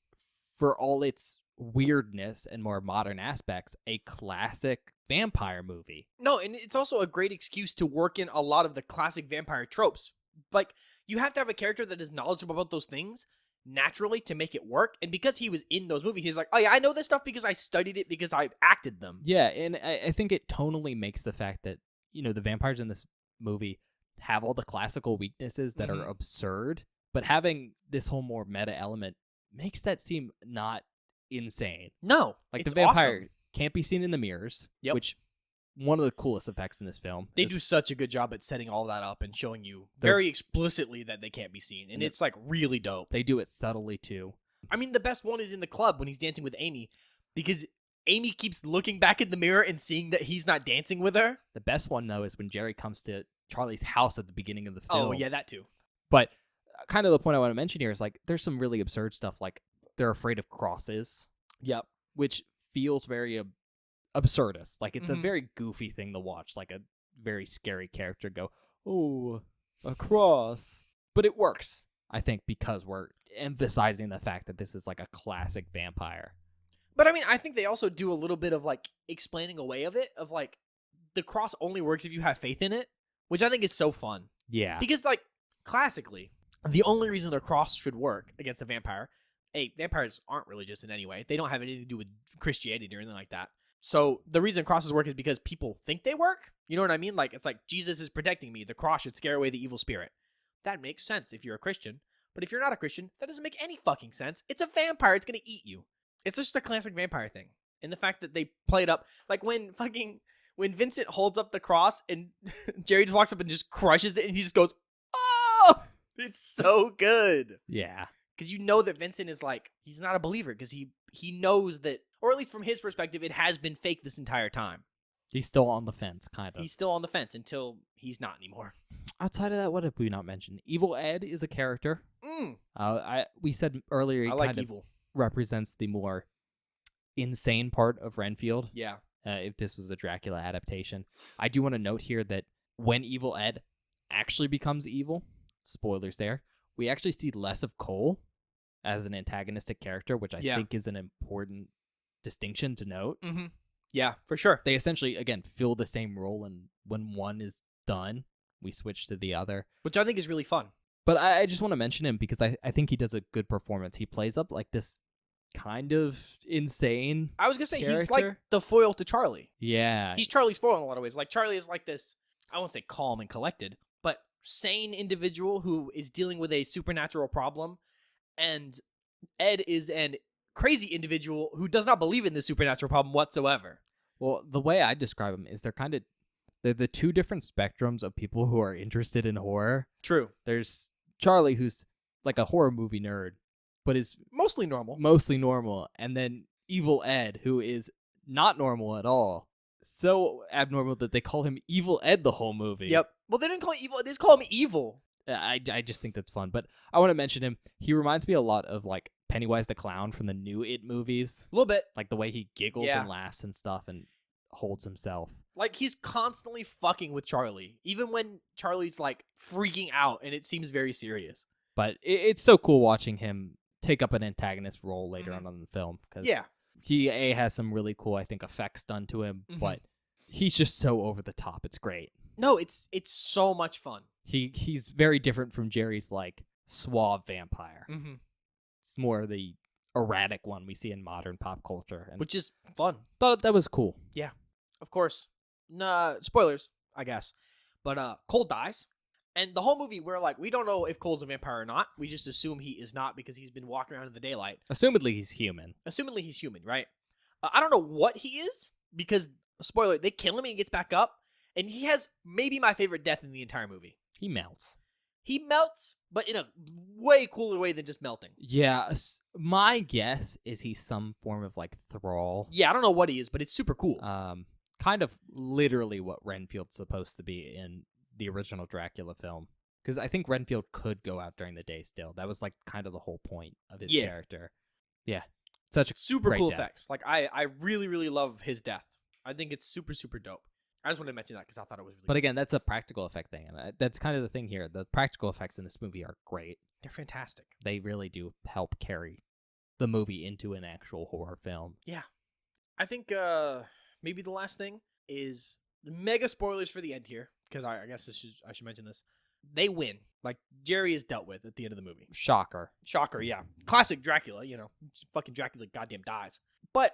for all its weirdness and more modern aspects, a classic vampire movie. No, and it's also a great excuse to work in a lot of the classic vampire tropes. Like, you have to have a character that is knowledgeable about those things naturally to make it work. And because he was in those movies, he's like, oh yeah, I know this stuff because I studied it because I've acted them. Yeah, and I think it tonally makes the fact that, you know, the vampires in this movie have all the classical weaknesses that are absurd, but having this whole more meta element makes that seem not insane. No, Like, it's the vampire awesome. can't be seen in the mirrors, Yep. which one of the coolest effects in this film. They is do such a good job at setting all that up and showing you They're- very explicitly that they can't be seen. And it's like really dope. They do it subtly too. I mean, the best one is in the club when he's dancing with Amy because Amy keeps looking back in the mirror and seeing that he's not dancing with her. The best one, though, is when Jerry comes to Charlie's house at the beginning of the film. Oh, yeah, that too. But kind of the point I want to mention here is, like, there's some really absurd stuff, like they're afraid of crosses, Yep. which feels very absurdist. Like, it's a Mhm. very goofy thing to watch, like a very scary character go, oh, a cross. But it works, I think, because we're emphasizing the fact that this is like a classic vampire. But I mean, I think they also do a little bit of like explaining away of it, of like the cross only works if you have faith in it, which I think is so fun. Yeah. Because like classically, the only reason a cross should work against a vampire, vampires aren't religious in any way. They don't have anything to do with Christianity or anything like that. So the reason crosses work is because people think they work. You know what I mean? Like, it's like, Jesus is protecting me. The cross should scare away the evil spirit. That makes sense if you're a Christian. But if you're not a Christian, that doesn't make any fucking sense. It's a vampire. It's going to eat you. It's just a classic vampire thing. And the fact that they play it up, like when Vincent holds up the cross and Jerry just walks up and just crushes it and he just goes, oh, it's so good. Yeah. Because you know that Vincent is like, he's not a believer because he knows that, or at least from his perspective, it has been fake this entire time. He's still on the fence, kind of. He's still on the fence until he's not anymore. Outside of that, what have we not mentioned? Evil Ed is a character. We said earlier he I like kind evil. of represents the more insane part of Renfield. Yeah. If this was a Dracula adaptation. I do want to note here that when Evil Ed actually becomes evil, spoilers there, we actually see less of Cole as an antagonistic character, which I think is an important distinction to note. Mm-hmm. Yeah, for sure. They essentially, again, fill the same role, and when one is done, we switch to the other. Which I think is really fun. But I just want to mention him because I think he does a good performance. He plays up like this kind of insane I was going to say, he's character. like the foil to Charlie. Yeah. He's Charlie's foil in a lot of ways. Like, Charlie is like this, I won't say calm and collected, but sane individual who is dealing with a supernatural problem. And Ed is an crazy individual who does not believe in the supernatural problem whatsoever. Well, the way I describe them is they're the two different spectrums of people who are interested in horror. True. There's Charlie, who's like a horror movie nerd, but is Mostly normal. mostly normal. And then Evil Ed, who is not normal at all. So abnormal that they call him Evil Ed the whole movie. Yep. Well, they didn't call him evil. They just call him evil. I just think that's fun. But I want to mention him. He reminds me a lot of like Pennywise the Clown from the new It movies. A little bit. Like the way he giggles Yeah. and laughs and stuff and holds himself. Like, he's constantly fucking with Charlie, even when Charlie's like freaking out and it seems very serious. But it's so cool watching him take up an antagonist role later on in the film. Cause Yeah. he has some really cool, I think, effects done to him, Mhm. but He's just so over the top. It's great. No, it's so much fun. He's very different from Jerry's like suave vampire. Mm-hmm. It's more the erratic one we see in modern pop culture, and Which is fun. thought that was cool. Yeah, of course. Nah, spoilers, I guess. But Cole dies, and the whole movie we're like, we don't know if Cole's a vampire or not. We just assume he is not because he's been walking around in the daylight. Assumedly, he's human. Assumedly he's human, right? I don't know what he is because spoiler, they kill him and he gets back up, and he has maybe my favorite death in the entire movie. He melts. He melts, but in a way cooler way than just melting. Yeah, my guess is he's some form of like thrall. Yeah, I don't know what he is, but it's super cool. Kind of literally what Renfield's supposed to be in the original Dracula film. Because I think Renfield could go out during the day still. That was like kind of the whole point of his character. Yeah. Such a super great cool death. effects. Like I really, really love his death. I think it's super, super dope. I just wanted to mention that because I thought it was really But again, that's a practical effect thing. And that's kind of the thing here. The practical effects in this movie are great. They're fantastic. They really do help carry the movie into an actual horror film. Yeah. I think maybe the last thing is mega spoilers for the end here, because I guess I should mention this. They win. Like, Jerry is dealt with at the end of the movie. Shocker. Shocker, yeah. Classic Dracula, fucking Dracula goddamn dies. But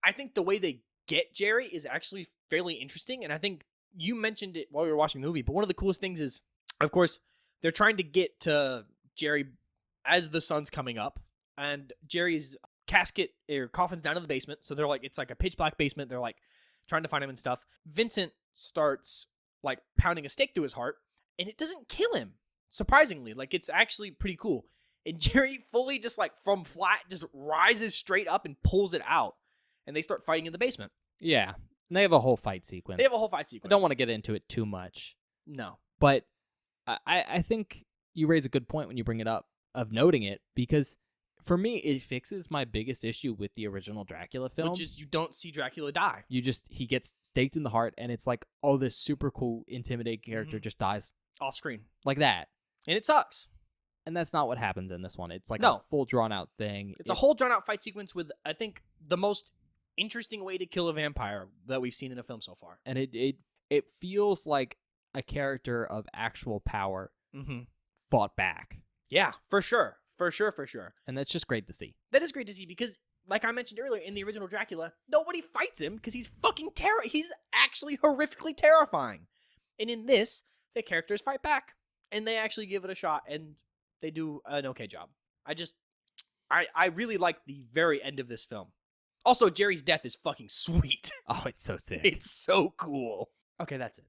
I think the way they get Jerry is actually fairly interesting, and I think you mentioned it while we were watching the movie, but one of the coolest things is, of course, they're trying to get to Jerry as the sun's coming up, and Jerry's casket or coffin's down in the basement, so they're like, it's like a pitch black basement, they're like trying to find him and stuff. Vincent starts like pounding a stake through his heart, and it doesn't kill him, surprisingly. Like, it's actually pretty cool. And Jerry fully just like from flat just rises straight up and pulls it out, and they start fighting in the basement. Yeah. And they have a whole fight sequence. They have a whole fight sequence. I don't want to get into it too much. No. But I think you raise a good point when you bring it up of noting it, because for me, it fixes my biggest issue with the original Dracula film. Which is you don't see Dracula die. He gets staked in the heart, and it's like, oh, this super cool, intimidating character just dies. Off screen. Like that. And it sucks. And that's not what happens in this one. It's like No. a full drawn-out thing. It's a whole drawn-out fight sequence with, I think, the most interesting way to kill a vampire that we've seen in a film so far. And it feels like a character of actual power fought back. Yeah, for sure. For sure. And that's just great to see. That is great to see because, like I mentioned earlier, in the original Dracula, nobody fights him because he's fucking he's actually horrifically terrifying. And in this, the characters fight back. And they actually give it a shot, and they do an okay job. I really like the very end of this film. Also, Jerry's death is fucking sweet. Oh, it's so sick. It's so cool. Okay, that's it.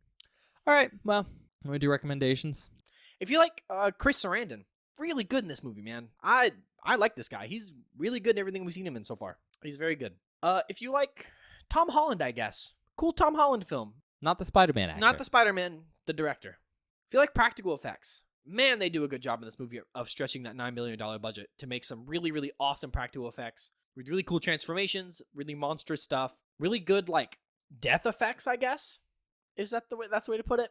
All right, well, want to do recommendations? If you like Chris Sarandon, really good in this movie, man. I like this guy. He's really good in everything we've seen him in so far. He's very good. If you like Tom Holland, I guess. Cool Tom Holland film. Not the Spider-Man actor. Not the Spider-Man, the director. If you like practical effects, man, they do a good job in this movie of stretching that $9 million budget to make some really, really awesome practical effects with really cool transformations, really monstrous stuff, really good, like, death effects, I guess. Is that that's the way to put it?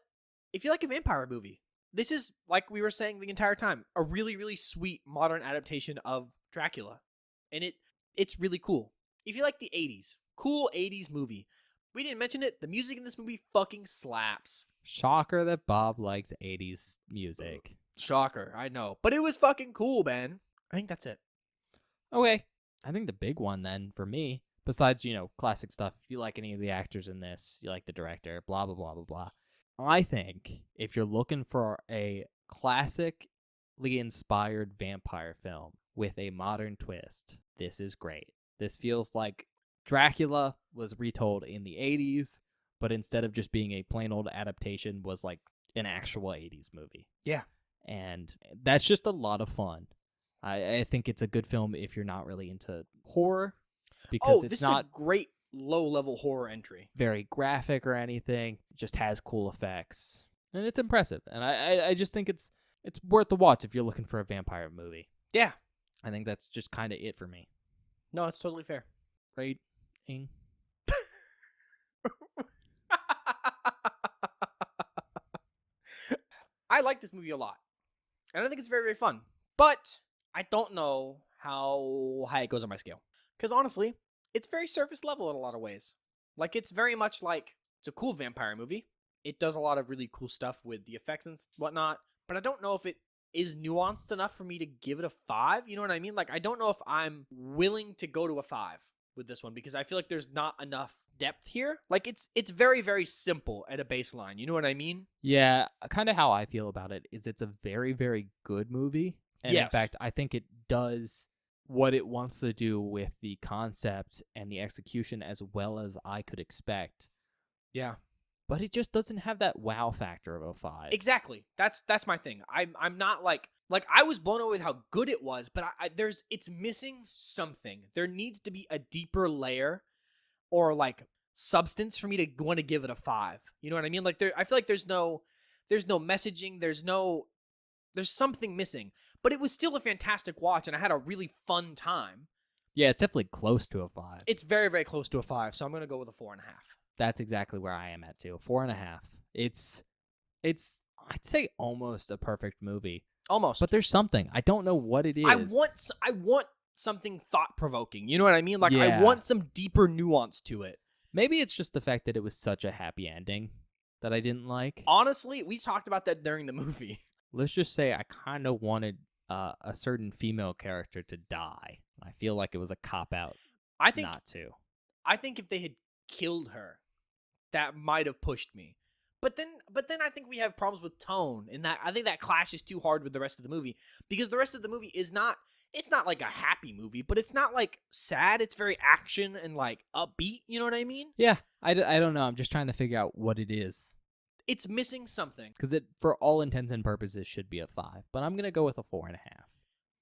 If you like a vampire movie, this is, like we were saying the entire time, a really, really sweet modern adaptation of Dracula. And it's really cool. If you like the 80s, cool 80s movie. We didn't mention it, the music in this movie fucking slaps. Shocker that Bob likes 80s music. Shocker, I know. But it was fucking cool, man. I think that's it. Okay. I think the big one then, for me, besides, classic stuff, if you like any of the actors in this, you like the director, blah, blah, blah, blah, blah. I think if you're looking for a classically inspired vampire film with a modern twist, this is great. This feels like Dracula was retold in the 80s, but instead of just being a plain old adaptation, was like an actual 80s movie. Yeah. And that's just a lot of fun. I think it's a good film if you're not really into horror, because it's not a great low-level horror entry. Very graphic or anything. It just has cool effects, and it's impressive. And I just think it's worth the watch if you're looking for a vampire movie. Yeah. I think that's just kind of it for me. No, it's totally fair. Rating. I like this movie a lot. And I think it's very, very fun. But I don't know how high it goes on my scale. Because honestly, it's very surface level in a lot of ways. Like, it's very much like It's a cool vampire movie. It does a lot of really cool stuff with the effects and whatnot, but I don't know if it is nuanced enough for me to give it a 5. You know what I mean? Like, I don't know if I'm willing to go to a 5 with this one because I feel like there's not enough depth here. Like, it's very, very simple at a baseline. You know what I mean? Yeah, kind of how I feel about it is it's a very, very good movie. And in Yes. fact, I think it does what it wants to do with the concept and the execution as well as I could expect. Yeah. But it just doesn't have that wow factor of a 5. Exactly. That's my thing. I'm not like I was blown away with how good it was, but it's missing something. There needs to be a deeper layer or like substance for me to want to give it a 5. You know what I mean? Like I feel like there's no messaging, there's something missing. But it was still a fantastic watch and I had a really fun time. Yeah, it's definitely close to a 5. It's very, very close to a 5, so I'm gonna go with a 4.5. That's exactly where I am at too. 4.5. It's I'd say almost a perfect movie. Almost. But there's something. I don't know what it is. I want something thought provoking. You know what I mean? Like I Yeah. want some deeper nuance to it. Maybe it's just the fact that it was such a happy ending that I didn't like. Honestly, we talked about that during the movie. Let's just say I kind of wanted a certain female character to die. I feel like it was a cop out I think not to. I think if they had killed her, that might have pushed me. But then I think we have problems with tone, and that I think that clashes too hard with the rest of the movie because the rest of the movie is not. It's not like a happy movie, but it's not like sad. It's very action and like upbeat. You know what I mean? Yeah, I don't know. I'm just trying to figure out what it is. It's missing something. Because it, for all intents and purposes, should be a 5. But I'm going to go with a 4.5.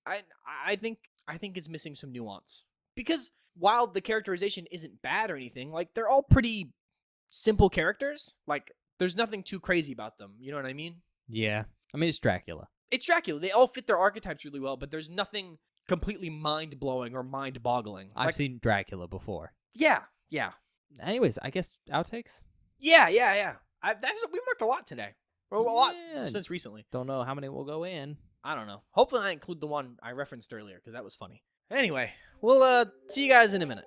I think it's missing some nuance because while the characterization isn't bad or anything, like they're all pretty simple characters. Like there's nothing too crazy about them. You know what I mean? Yeah. I mean, it's Dracula. It's Dracula. They all fit their archetypes really well, but there's nothing completely mind-blowing or mind-boggling. I've seen Dracula before. Yeah. Anyways, I guess outtakes? Yeah. We marked a lot today. Well, a lot Yeah. since recently. Don't know how many will go in. I don't know. Hopefully I include the one I referenced earlier because that was funny. Anyway, we'll see you guys in a minute.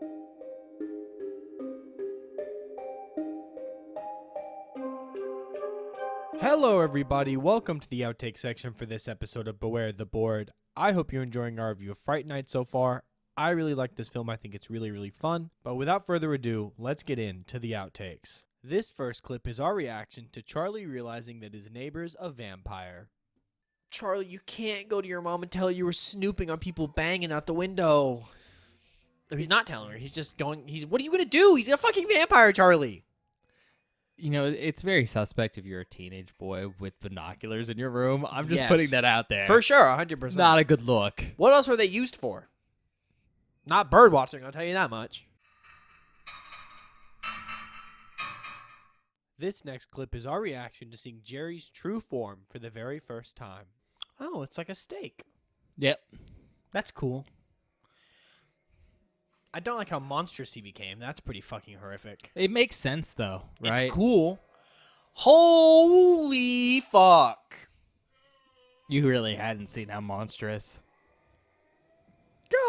Hello, everybody. Welcome to the outtake section for this episode of Beware the Board. I hope you're enjoying our review of Fright Night so far. I really like this film. I think it's really, really fun. But without further ado, let's get into the outtakes. This first clip is our reaction to Charlie realizing that his neighbor's a vampire. Charlie, you can't go to your mom and tell her you were snooping on people banging out the window. No, he's not telling her. He's just going, what are you going to do? He's a fucking vampire, Charlie. You know, it's very suspect if you're a teenage boy with binoculars in your room. I'm just Yes. putting that out there. For sure, 100%. Not a good look. What else are they used for? Not bird watching, I'll tell you that much. This next clip is our reaction to seeing Jerry's true form for the very first time. Oh, it's like a steak. Yep. That's cool. I don't like how monstrous he became. That's pretty fucking horrific. It makes sense, though, right? It's cool. Holy fuck. You really hadn't seen how monstrous.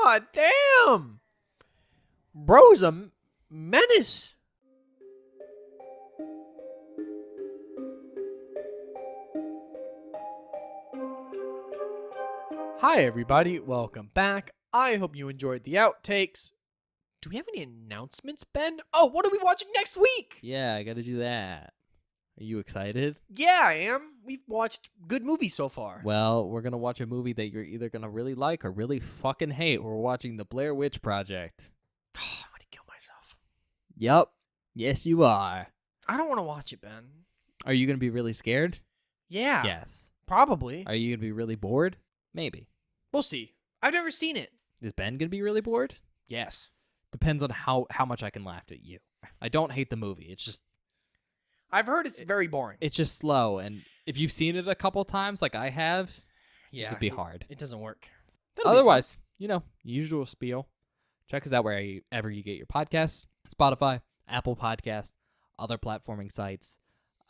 God damn. Bro's a menace. Hi, everybody. Welcome back. I hope you enjoyed the outtakes. Do we have any announcements, Ben? Oh, what are we watching next week? Yeah, I gotta do that. Are you excited? Yeah, I am. We've watched good movies so far. Well, we're gonna watch a movie that you're either gonna really like or really fucking hate. We're watching The Blair Witch Project. I'm going to kill myself. Yup. Yes, you are. I don't want to watch it, Ben. Are you gonna be really scared? Yeah. Yes. Probably. Are you gonna be really bored? Maybe. We'll see. I've never seen it. Is Ben gonna be really bored? Yes. Depends on how much I can laugh at you. I don't hate the movie. It's just I've heard it's very boring. it's just slow, and if you've seen it a couple times, like I have, Yeah. it could be hard. It doesn't work. That'll be Otherwise, you know, usual spiel. Check us out wherever you get your podcasts: Spotify, Apple Podcasts, other platforming sites.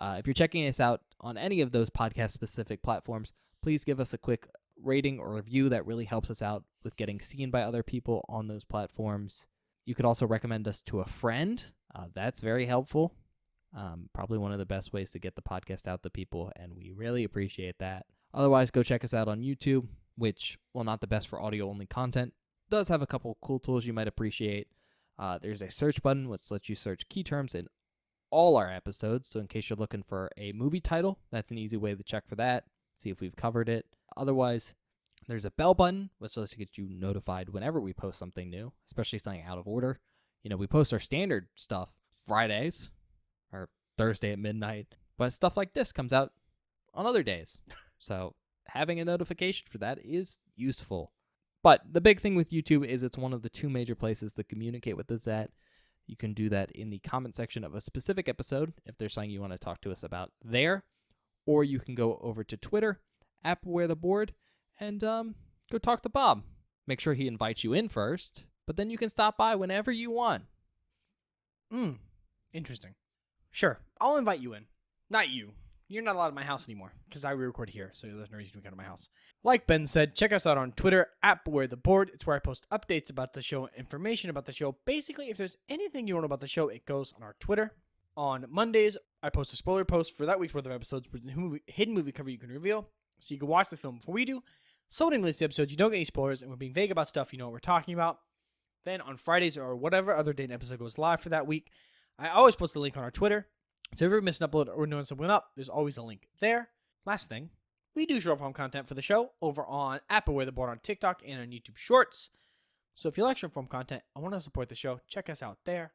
If you're checking us out on any of those podcast-specific platforms, please give us a quick rating or review. That really helps us out with getting seen by other people on those platforms. You could also recommend us to a friend. That's very helpful. Probably one of the best ways to get the podcast out to people, and we really appreciate that. Otherwise, go check us out on YouTube, which, while not the best for audio-only content, does have a couple cool tools you might appreciate. There's a search button, which lets you search key terms in all our episodes. So in case you're looking for a movie title, that's an easy way to check for that, see if we've covered it. Otherwise, there's a bell button, which lets you get you notified whenever we post something new, especially something out of order. You know, we post our standard stuff Fridays or Thursday at midnight, but stuff like this comes out on other days. So having a notification for that is useful. But the big thing with YouTube is it's one of the two major places to communicate with us at. You can do that in the comment section of a specific episode if there's something you want to talk to us about there. Or you can go over to Twitter, @WhereTheBoard, and go talk to Bob. Make sure he invites you in first, but then you can stop by whenever you want. Interesting. Sure, I'll invite you in. Not you. You're not allowed in my house anymore because I re-record here, so there's no reason to come to my house. Like Ben said, check us out on Twitter, @WhereTheBoard. It's where I post updates about the show, information about the show. Basically, if there's anything you want about the show, it goes on our Twitter. On Mondays, I post a spoiler post for that week's worth of episodes with a hidden movie cover you can reveal, so you can watch the film before we do. So when you list the episodes, you don't get any spoilers, and we're being vague about stuff, you know what we're talking about. Then on Fridays or whatever other day an episode goes live for that week, I always post a link on our Twitter. So if you ever miss an upload or knowing something up, there's always a link there. Last thing, we do short form content for the show over on @WhereTheBoard on TikTok and on YouTube Shorts. So if you like short form content and want to support the show, check us out there,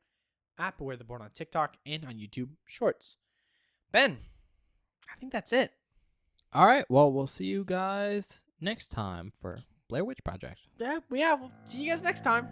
@WhereTheBoard on TikTok and on YouTube Shorts. Ben, I think that's it. All right, well, we'll see you guys next time for Blair Witch Project. Yeah, we'll see you guys next time.